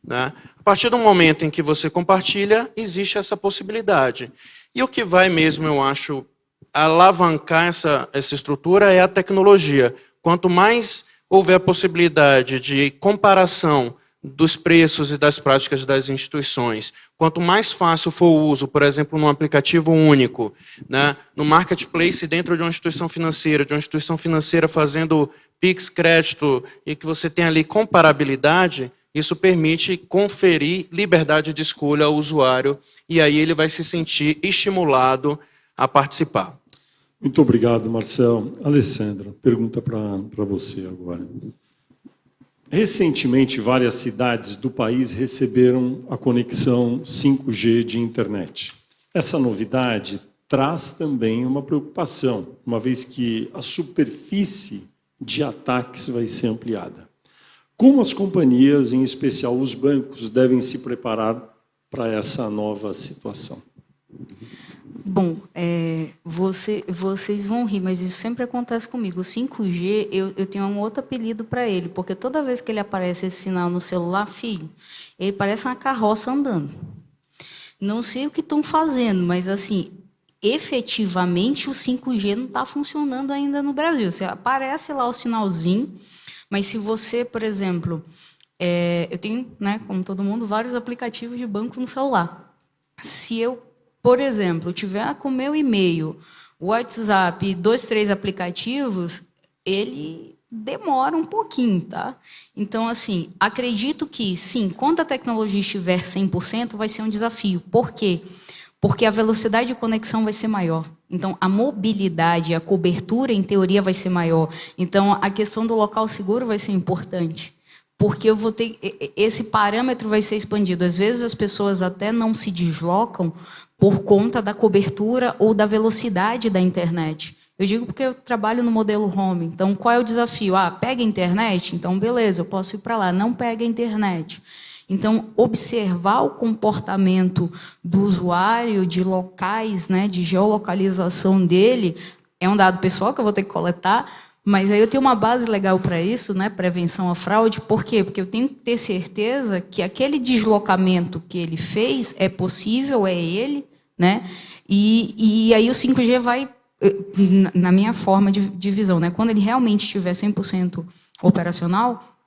Né? A partir do momento em que você compartilha, existe essa possibilidade. E o que vai mesmo, eu acho, alavancar essa estrutura é a tecnologia. Quanto mais houver a possibilidade de comparação dos preços e das práticas das instituições, quanto mais fácil for o uso, por exemplo, num aplicativo único, né, no marketplace dentro de uma instituição financeira fazendo Pix, crédito, e que você tem ali comparabilidade, isso permite conferir liberdade de escolha ao usuário, e aí ele vai se sentir estimulado a participar. Muito obrigado, Marcel. Alessandra, pergunta para você agora. Recentemente, várias cidades do país receberam a conexão 5G de internet. Essa novidade traz também uma preocupação, uma vez que a superfície de ataques vai ser ampliada. Como as companhias, em especial os bancos, devem se preparar para essa nova situação? Bom, vocês vão rir, mas isso sempre acontece comigo. O 5G, eu tenho um outro apelido para ele, porque toda vez que ele aparece esse sinal no celular, filho, ele parece uma carroça andando. Não sei o que estão fazendo, mas, assim, efetivamente, o 5G não está funcionando ainda no Brasil. Você aparece lá o sinalzinho, mas se você, por exemplo, eu tenho, né, como todo mundo, vários aplicativos de banco no celular. Se eu, por exemplo, tiver com o meu e-mail, WhatsApp, 2, 3 aplicativos, ele demora um pouquinho, tá? Então, assim, acredito que, sim, quando a tecnologia estiver 100%, vai ser um desafio. Por quê? Porque a velocidade de conexão vai ser maior. Então, a mobilidade, a cobertura, em teoria, vai ser maior. Então, a questão do local seguro vai ser importante. Porque eu vou ter, esse parâmetro vai ser expandido. Às vezes, as pessoas até não se deslocam por conta da cobertura ou da velocidade da internet. Eu digo porque eu trabalho no modelo home. Então, qual é o desafio? Pega a internet? Então, beleza, eu posso ir para lá. Não pega a internet. Então, observar o comportamento do usuário, de locais, né, de geolocalização dele, é um dado pessoal que eu vou ter que coletar, mas aí eu tenho uma base legal para isso, né, prevenção à fraude. Por quê? Porque eu tenho que ter certeza que aquele deslocamento que ele fez é possível, é ele, né? E aí o 5G vai, na minha forma de visão, né, quando ele realmente estiver 100% operacional,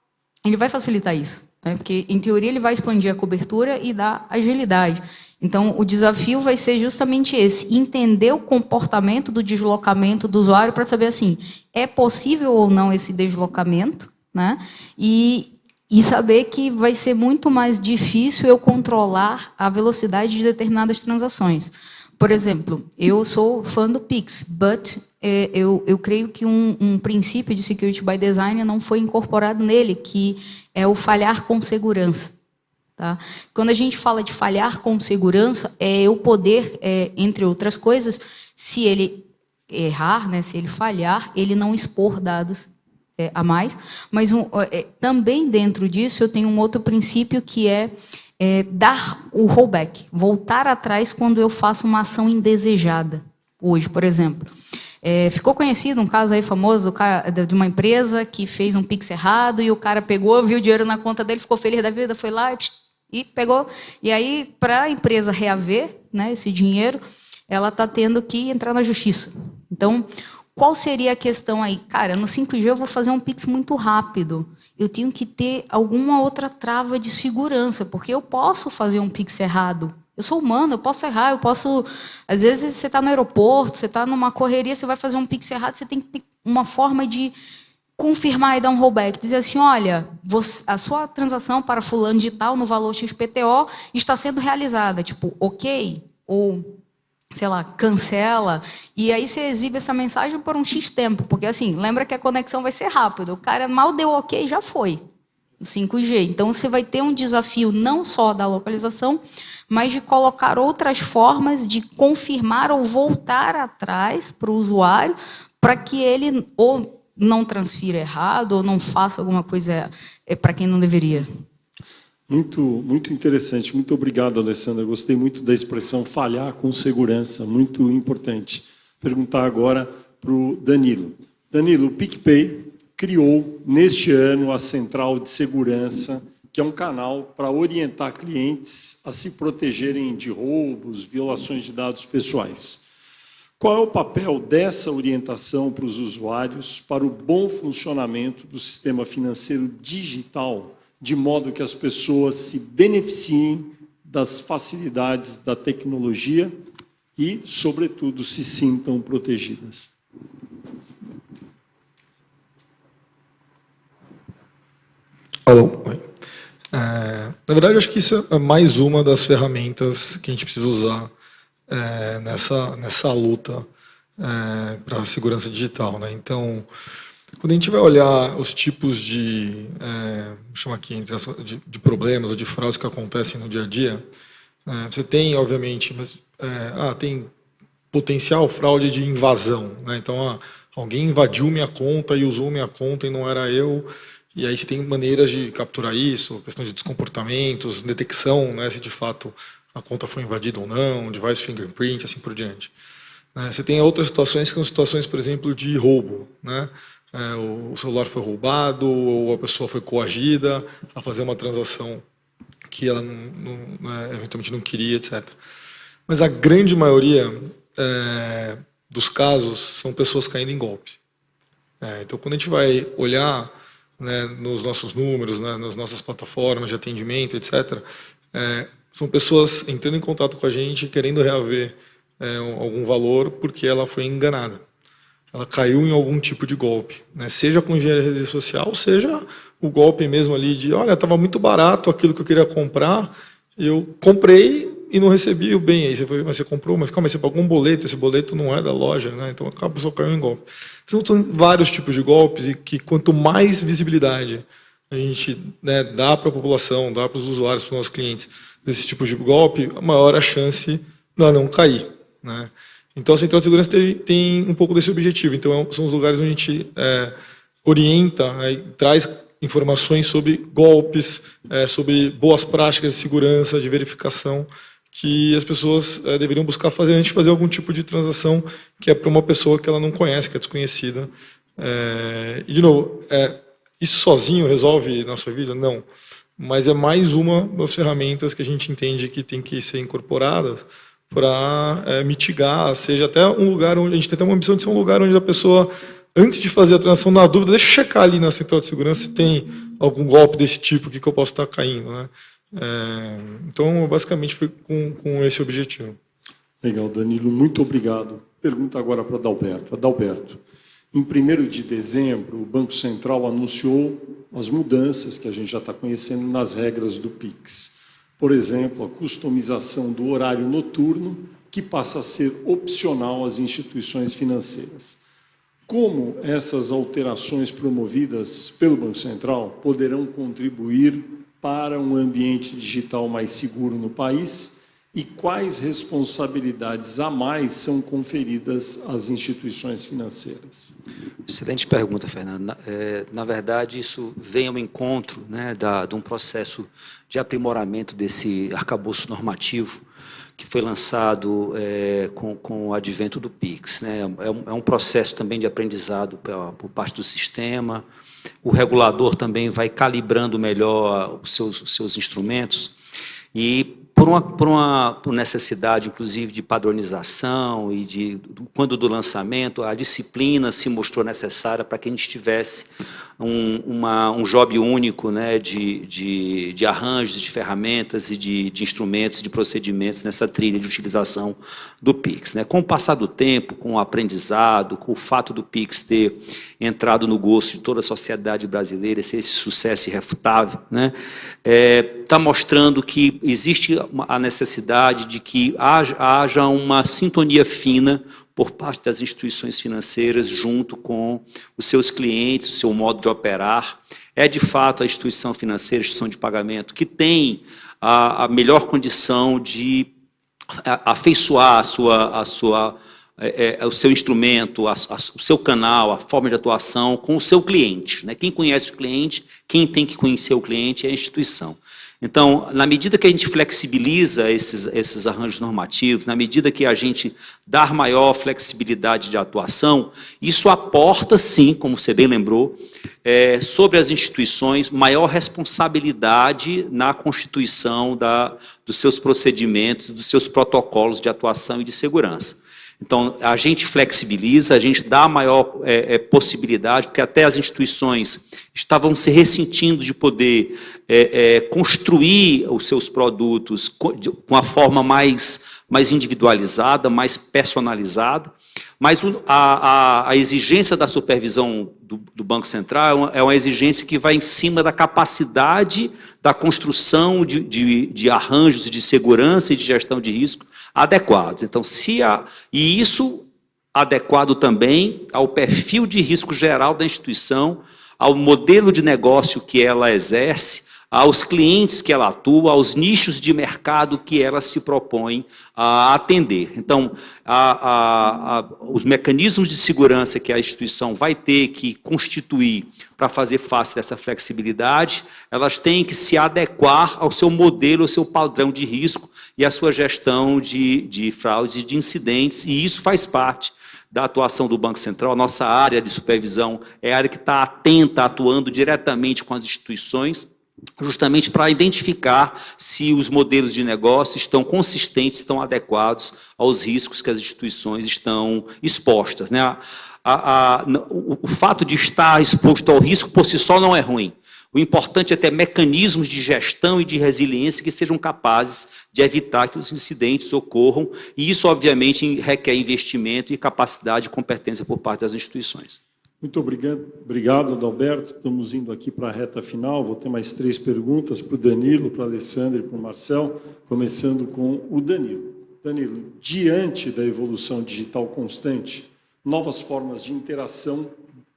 ele vai facilitar isso. Porque, em teoria, ele vai expandir a cobertura e dar agilidade. Então, o desafio vai ser justamente esse, entender o comportamento do deslocamento do usuário para saber, assim, é possível ou não esse deslocamento, né? E saber que vai ser muito mais difícil eu controlar a velocidade de determinadas transações. Por exemplo, eu sou fã do Pix, but eu creio que um princípio de Security by Design não foi incorporado nele, que é o falhar com segurança. Tá? Quando a gente fala de falhar com segurança, é eu poder, entre outras coisas, se ele errar, né, se ele falhar, ele não expor dados a mais. Mas também dentro disso eu tenho um outro princípio que é dar o rollback, voltar atrás quando eu faço uma ação indesejada. Hoje, por exemplo, Ficou conhecido um caso aí famoso de uma empresa que fez um Pix errado e o cara pegou, viu o dinheiro na conta dele, ficou feliz da vida, foi lá e pegou. E aí, para a empresa reaver, né, esse dinheiro, ela está tendo que entrar na justiça. Então, qual seria a questão aí? Cara, no 5G eu vou fazer um Pix muito rápido. Eu tenho que ter alguma outra trava de segurança, porque eu posso fazer um Pix errado. Eu sou humano, eu posso errar, eu posso... Às vezes você está no aeroporto, você está numa correria, você vai fazer um Pix errado, você tem que ter uma forma de confirmar e dar um rollback. Dizer assim, olha, a sua transação para fulano de tal no valor XPTO está sendo realizada. Tipo, ok? Ou, sei lá, cancela. E aí você exibe essa mensagem por um X tempo. Porque, assim, lembra que a conexão vai ser rápida. O cara mal deu ok, já foi. 5G. Então, você vai ter um desafio não só da localização, mas de colocar outras formas de confirmar ou voltar atrás para o usuário, para que ele ou não transfira errado ou não faça alguma coisa para quem não deveria. Muito interessante. Muito obrigado, Alessandra. Gostei muito da expressão falhar com segurança. Muito importante. Perguntar agora para o Danilo. Danilo, o PicPay criou, neste ano, a Central de Segurança, que é um canal para orientar clientes a se protegerem de roubos, violações de dados pessoais. Qual é o papel dessa orientação para os usuários para o bom funcionamento do sistema financeiro digital, de modo que as pessoas se beneficiem das facilidades da tecnologia e, sobretudo, se sintam protegidas? Alô? Oi. Na verdade, acho que isso é mais uma das ferramentas que a gente precisa usar nessa luta para a segurança digital, né? Então, quando a gente vai olhar os tipos chama aqui, de problemas ou de fraudes que acontecem no dia a dia, você tem, obviamente, tem potencial fraude de invasão, né? Então, alguém invadiu minha conta e usou minha conta e não era eu. E aí você tem maneiras de capturar isso, questão de descomportamentos, detecção, né, se de fato a conta foi invadida ou não, device fingerprint, assim por diante. Você tem outras situações que são situações, por exemplo, de roubo, né? O celular foi roubado ou a pessoa foi coagida a fazer uma transação que ela eventualmente não queria, etc. Mas a grande maioria dos casos são pessoas caindo em golpe. Então, quando a gente vai olhar, né, nos nossos números, né, nas nossas plataformas de atendimento, etc., são pessoas entrando em contato com a gente, querendo reaver algum valor porque ela foi enganada. Ela caiu em algum tipo de golpe, né, seja com engenharia de rede social, seja o golpe mesmo ali de, olha, estava muito barato aquilo que eu queria comprar, eu comprei e não recebi o bem. Aí mas você comprou, mas calma, você pagou um boleto, esse boleto não é da loja, né? Então a pessoa caiu em golpe. Então são vários tipos de golpes e que quanto mais visibilidade a gente, né, dá para a população, dá para os usuários, para os nossos clientes, desse tipo de golpe, maior a chance de não cair, né? Então a Central de Segurança tem um pouco desse objetivo. Então são os lugares onde a gente orienta, traz informações sobre golpes, sobre boas práticas de segurança, de verificação, que as pessoas deveriam buscar fazer antes de fazer algum tipo de transação que é para uma pessoa que ela não conhece, que é desconhecida. E, de novo, isso sozinho resolve nossa vida? Não. Mas é mais uma das ferramentas que a gente entende que tem que ser incorporadas para mitigar, seja até um lugar onde a gente tem até uma ambição de ser um lugar onde a pessoa, antes de fazer a transação, na dúvida, deixa eu checar ali na Central de Segurança se tem algum golpe desse tipo que eu posso estar caindo, né? Então, basicamente, foi com esse objetivo. Legal, Danilo, muito obrigado. Pergunta agora para Adalberto. Adalberto, em 1º de dezembro, o Banco Central anunciou as mudanças que a gente já está conhecendo nas regras do PIX. Por exemplo, a customização do horário noturno, que passa a ser opcional às instituições financeiras. Como essas alterações promovidas pelo Banco Central poderão contribuir para um ambiente digital mais seguro no país e quais responsabilidades a mais são conferidas às instituições financeiras? Excelente pergunta, Fernando. Na verdade, isso vem ao encontro, né, de um processo de aprimoramento desse arcabouço normativo que foi lançado com o advento do PIX, né? É um processo também de aprendizado por parte do sistema. O regulador também vai calibrando melhor os seus instrumentos e por necessidade, inclusive, de padronização e quando do lançamento, a disciplina se mostrou necessária para que a gente tivesse um job único, né, de arranjos, de ferramentas e de instrumentos, de procedimentos nessa trilha de utilização do PIX, né. Com o passar do tempo, com o aprendizado, com o fato do PIX ter entrado no gosto de toda a sociedade brasileira, ser esse sucesso irrefutável, né, está mostrando que existe a necessidade de que haja uma sintonia fina por parte das instituições financeiras junto com os seus clientes, o seu modo de operar. É, de fato, a instituição financeira, a instituição de pagamento, que tem a melhor condição de afeiçoar o seu instrumento, o seu canal, a forma de atuação com o seu cliente, né? Quem conhece o cliente, quem tem que conhecer o cliente é a instituição. Então, na medida que a gente flexibiliza esses arranjos normativos, na medida que a gente dá maior flexibilidade de atuação, isso aporta, sim, como você bem lembrou, sobre as instituições, maior responsabilidade na constituição dos seus procedimentos, dos seus protocolos de atuação e de segurança. Então, a gente flexibiliza, a gente dá maior possibilidade, porque até as instituições estavam se ressentindo de poder construir os seus produtos com uma forma mais individualizada, mais personalizada, mas a exigência da supervisão do Banco Central é uma exigência que vai em cima da capacidade da construção de arranjos de segurança e de gestão de risco adequados. Então, e isso adequado também ao perfil de risco geral da instituição, ao modelo de negócio que ela exerce, aos clientes que ela atua, aos nichos de mercado que ela se propõe a atender. Então, os mecanismos de segurança que a instituição vai ter que constituir para fazer face dessa flexibilidade, elas têm que se adequar ao seu modelo, ao seu padrão de risco e à sua gestão de fraudes e de incidentes, e isso faz parte da atuação do Banco Central. A nossa área de supervisão é a área que está atenta, atuando diretamente com as instituições, justamente para identificar se os modelos de negócio estão consistentes, estão adequados aos riscos que as instituições estão expostas, né? O fato de estar exposto ao risco por si só não é ruim. O importante é ter mecanismos de gestão e de resiliência que sejam capazes de evitar que os incidentes ocorram, e isso, obviamente, requer investimento e capacidade e competência por parte das instituições. Muito obrigado, Adalberto. Estamos indo aqui para a reta final. Vou ter mais 3 perguntas para o Danilo, para a Alessandra e para o Marcel, começando com o Danilo. Danilo, diante da evolução digital constante, novas formas de interação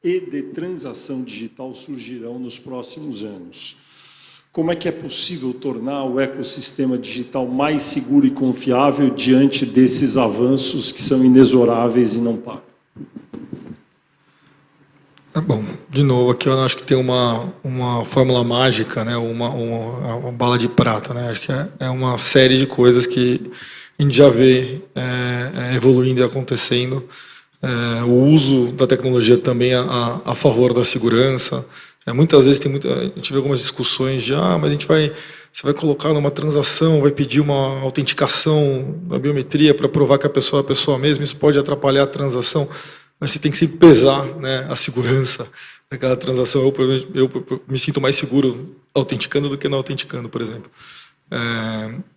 e de transação digital surgirão nos próximos anos. Como é que é possível tornar o ecossistema digital mais seguro e confiável diante desses avanços que são inexoráveis e não param? Bom, de novo, aqui eu acho que tem uma fórmula mágica, né? uma bala de prata, né? Acho que é uma série de coisas que a gente já vê evoluindo e acontecendo. O uso da tecnologia também a favor da segurança. Muitas vezes a gente vê algumas discussões de mas você vai colocar numa transação, vai pedir uma autenticação da biometria para provar que a pessoa é a pessoa mesma, isso pode atrapalhar a transação, mas você tem que sempre pesar, né, a segurança daquela transação. Eu me sinto mais seguro autenticando do que não autenticando, por exemplo.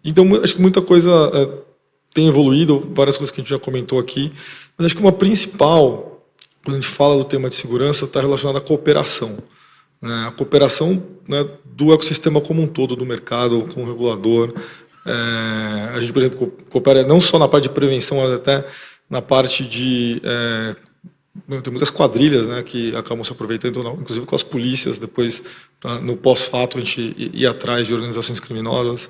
Então, acho que muita coisa tem evoluído, várias coisas que a gente já comentou aqui, mas acho que uma principal, quando a gente fala do tema de segurança, está relacionada à cooperação. Né? A cooperação, né, do ecossistema como um todo, do mercado, com o regulador. A gente, por exemplo, coopera não só na parte de prevenção, mas até na parte de... tem muitas quadrilhas, né, que acabam se aproveitando, inclusive com as polícias, depois, no pós-fato, a gente ir atrás de organizações criminosas.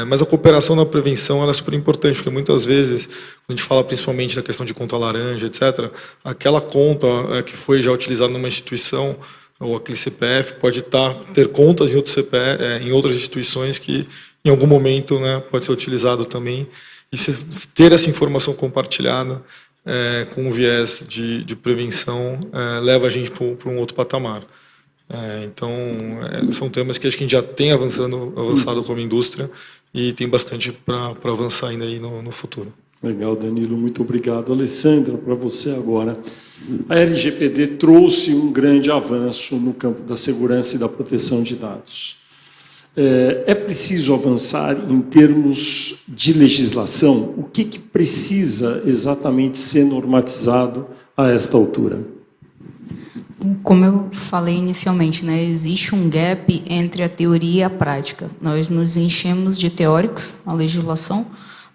Mas a cooperação na prevenção ela é super importante, porque muitas vezes, quando a gente fala principalmente da questão de conta laranja, etc., aquela conta que foi já utilizada numa instituição, ou aquele CPF, pode ter contas em outros CPF, em outras instituições que em algum momento, né, pode ser utilizado também. E ter essa informação compartilhada com um viés de prevenção leva a gente para um outro patamar. Então, são temas que acho que a gente já tem avançado como indústria e tem bastante para avançar ainda aí no futuro. Legal, Danilo, muito obrigado. Alessandra, para você agora. A LGPD trouxe um grande avanço no campo da segurança e da proteção de dados. É preciso avançar em termos de legislação? O que precisa exatamente ser normatizado a esta altura? Como eu falei inicialmente, né, existe um gap entre a teoria e a prática. Nós nos enchemos de teóricos, a legislação,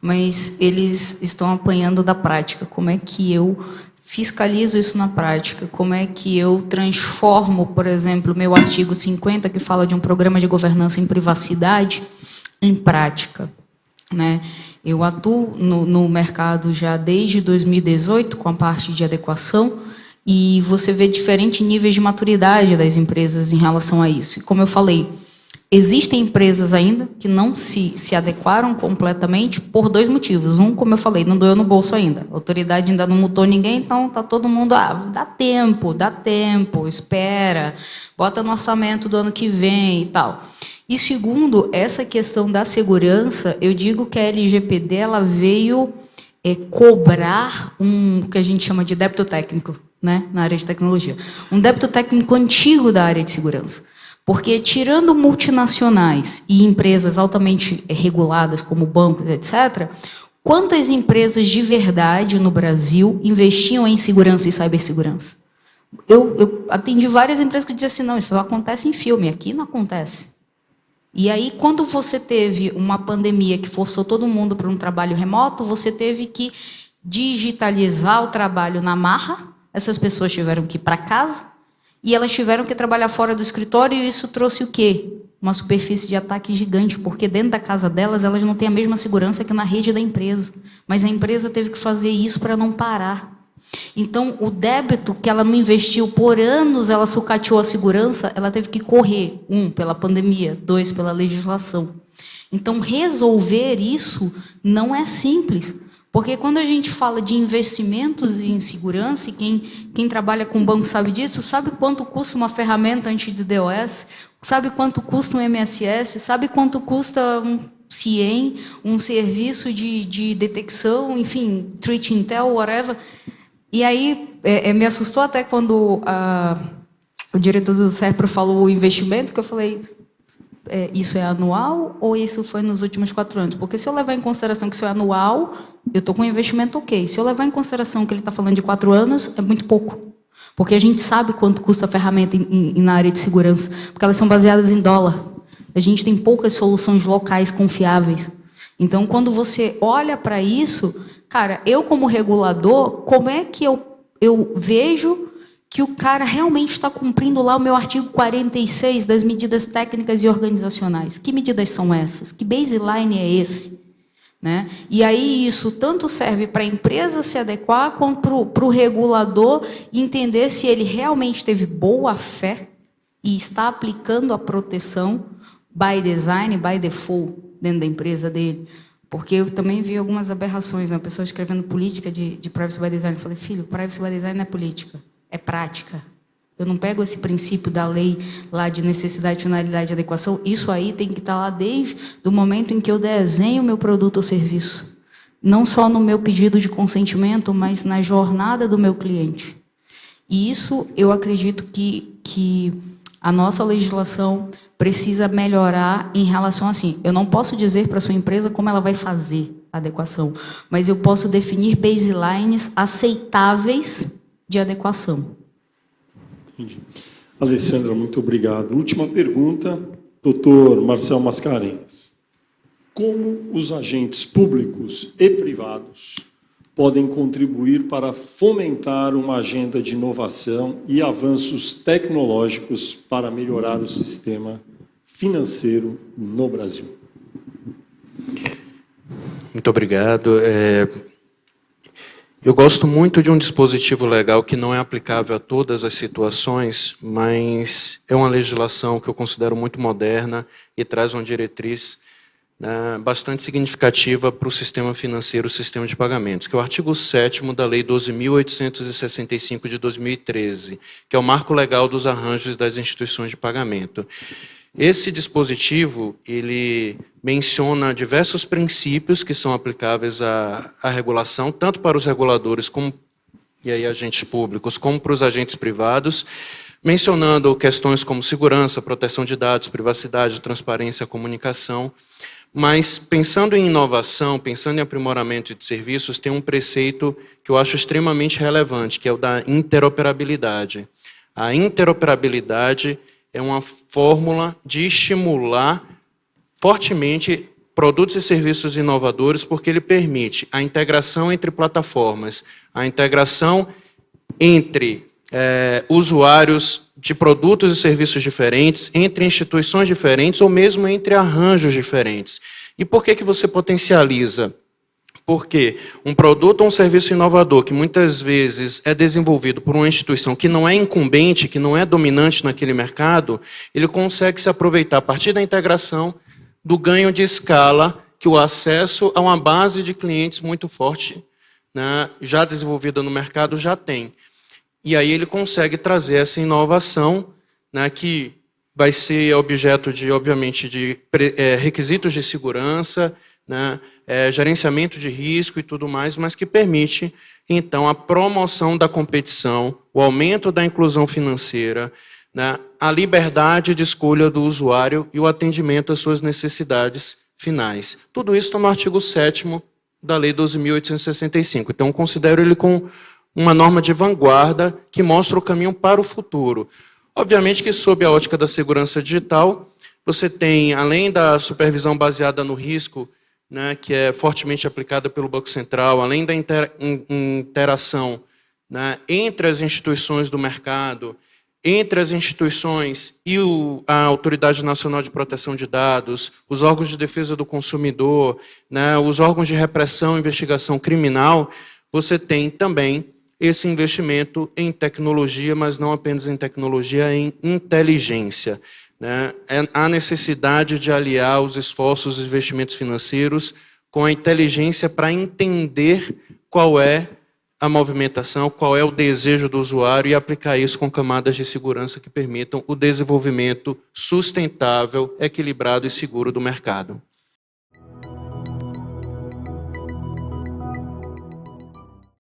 mas eles estão apanhando da prática. Como é que eu fiscalizo isso na prática? Como é que eu transformo, por exemplo, o meu artigo 50, que fala de um programa de governança em privacidade, em prática, né? Eu atuo no mercado já desde 2018, com a parte de adequação, e você vê diferentes níveis de maturidade das empresas em relação a isso. E como eu falei, existem empresas ainda que não se adequaram completamente por dois motivos. Um, como eu falei, não doeu no bolso ainda. A autoridade ainda não multou ninguém, então está todo mundo, dá tempo, espera, bota no orçamento do ano que vem e tal. E segundo, essa questão da segurança, eu digo que a LGPD ela veio cobrar um que a gente chama de débito técnico, né, na área de tecnologia. Um débito técnico antigo da área de segurança. Porque, tirando multinacionais e empresas altamente reguladas, como bancos, etc., quantas empresas de verdade no Brasil investiam em segurança e cibersegurança? Eu atendi várias empresas que diziam assim, não, isso só acontece em filme, aqui não acontece. E aí, quando você teve uma pandemia que forçou todo mundo para um trabalho remoto, você teve que digitalizar o trabalho na marra, essas pessoas tiveram que ir para casa, e elas tiveram que trabalhar fora do escritório, e isso trouxe o quê? Uma superfície de ataque gigante, porque dentro da casa delas, elas não têm a mesma segurança que na rede da empresa. Mas a empresa teve que fazer isso para não parar. Então, o débito que ela não investiu por anos, ela sucateou a segurança, ela teve que correr, pela pandemia, 2, pela legislação. Então, resolver isso não é simples. Porque quando a gente fala de investimentos em segurança, e quem trabalha com banco sabe disso, sabe quanto custa uma ferramenta anti-DDoS, sabe quanto custa um MSS, sabe quanto custa um CIEM, um serviço de detecção, enfim, Threat Intel, whatever. E aí, me assustou até quando o diretor do SERPRO falou o investimento, que eu falei, isso é anual ou isso foi nos últimos 4 anos? Porque se eu levar em consideração que isso é anual, eu estou com um investimento ok. Se eu levar em consideração que ele está falando de 4 anos, é muito pouco. Porque a gente sabe quanto custa a ferramenta na área de segurança, porque elas são baseadas em dólar. A gente tem poucas soluções locais confiáveis. Então, quando você olha para isso, cara, eu como regulador, como é que eu vejo que o cara realmente está cumprindo lá o meu artigo 46 das medidas técnicas e organizacionais? Que medidas são essas? Que baseline é esse? Né? E aí isso tanto serve para a empresa se adequar, quanto para o regulador entender se ele realmente teve boa fé e está aplicando a proteção by design, by default, dentro da empresa dele. Porque eu também vi algumas aberrações, né? A pessoa escrevendo política de privacy by design. Eu falei, filho, privacy by design não é política, é prática. Eu não pego esse princípio da lei lá de necessidade, finalidade e adequação. Isso aí tem que estar lá desde o momento em que eu desenho o meu produto ou serviço. Não só no meu pedido de consentimento, mas na jornada do meu cliente. E isso eu acredito que a nossa legislação precisa melhorar em relação a assim. Eu não posso dizer para a sua empresa como ela vai fazer a adequação, mas eu posso definir baselines aceitáveis de adequação. Entendi. Alessandra, muito obrigado. Última pergunta, doutor Marcel Mascarenhas. Como os agentes públicos e privados podem contribuir para fomentar uma agenda de inovação e avanços tecnológicos para melhorar o sistema financeiro no Brasil? Muito obrigado. Eu gosto muito de um dispositivo legal que não é aplicável a todas as situações, mas é uma legislação que eu considero muito moderna e traz uma diretriz né, bastante significativa para o sistema financeiro, o sistema de pagamentos, que é o artigo 7º da Lei 12.865 de 2013, que é o marco legal dos arranjos das instituições de pagamento. Esse dispositivo, ele menciona diversos princípios que são aplicáveis à regulação, tanto para os reguladores como, e aí, agentes públicos, como para os agentes privados, mencionando questões como segurança, proteção de dados, privacidade, transparência, comunicação. Mas, pensando em inovação, pensando em aprimoramento de serviços, tem um preceito que eu acho extremamente relevante, que é o da interoperabilidade. A interoperabilidade é uma fórmula de estimular fortemente produtos e serviços inovadores, porque ele permite a integração entre plataformas, a integração entre usuários de produtos e serviços diferentes, entre instituições diferentes ou mesmo entre arranjos diferentes. E por que você potencializa? Porque um produto ou um serviço inovador que muitas vezes é desenvolvido por uma instituição que não é incumbente, que não é dominante naquele mercado, ele consegue se aproveitar a partir da integração do ganho de escala que o acesso a uma base de clientes muito forte, né, já desenvolvida no mercado, já tem. E aí ele consegue trazer essa inovação, né, que vai ser objeto de, obviamente, de requisitos de segurança, né, gerenciamento de risco e tudo mais, mas que permite, então, a promoção da competição, o aumento da inclusão financeira, né, a liberdade de escolha do usuário e o atendimento às suas necessidades finais. Tudo isso está no artigo 7º da Lei 12.865. Então, eu considero ele com uma norma de vanguarda que mostra o caminho para o futuro. Obviamente que, sob a ótica da segurança digital, você tem, além da supervisão baseada no risco, né, que é fortemente aplicada pelo Banco Central, além da interação, né, entre as instituições do mercado, entre as instituições e a Autoridade Nacional de Proteção de Dados, os órgãos de defesa do consumidor, né, os órgãos de repressão e investigação criminal, você tem também esse investimento em tecnologia, mas não apenas em tecnologia, em inteligência. Né? Há necessidade de aliar os esforços e investimentos financeiros com a inteligência para entender qual é a movimentação, qual é o desejo do usuário e aplicar isso com camadas de segurança que permitam o desenvolvimento sustentável, equilibrado e seguro do mercado.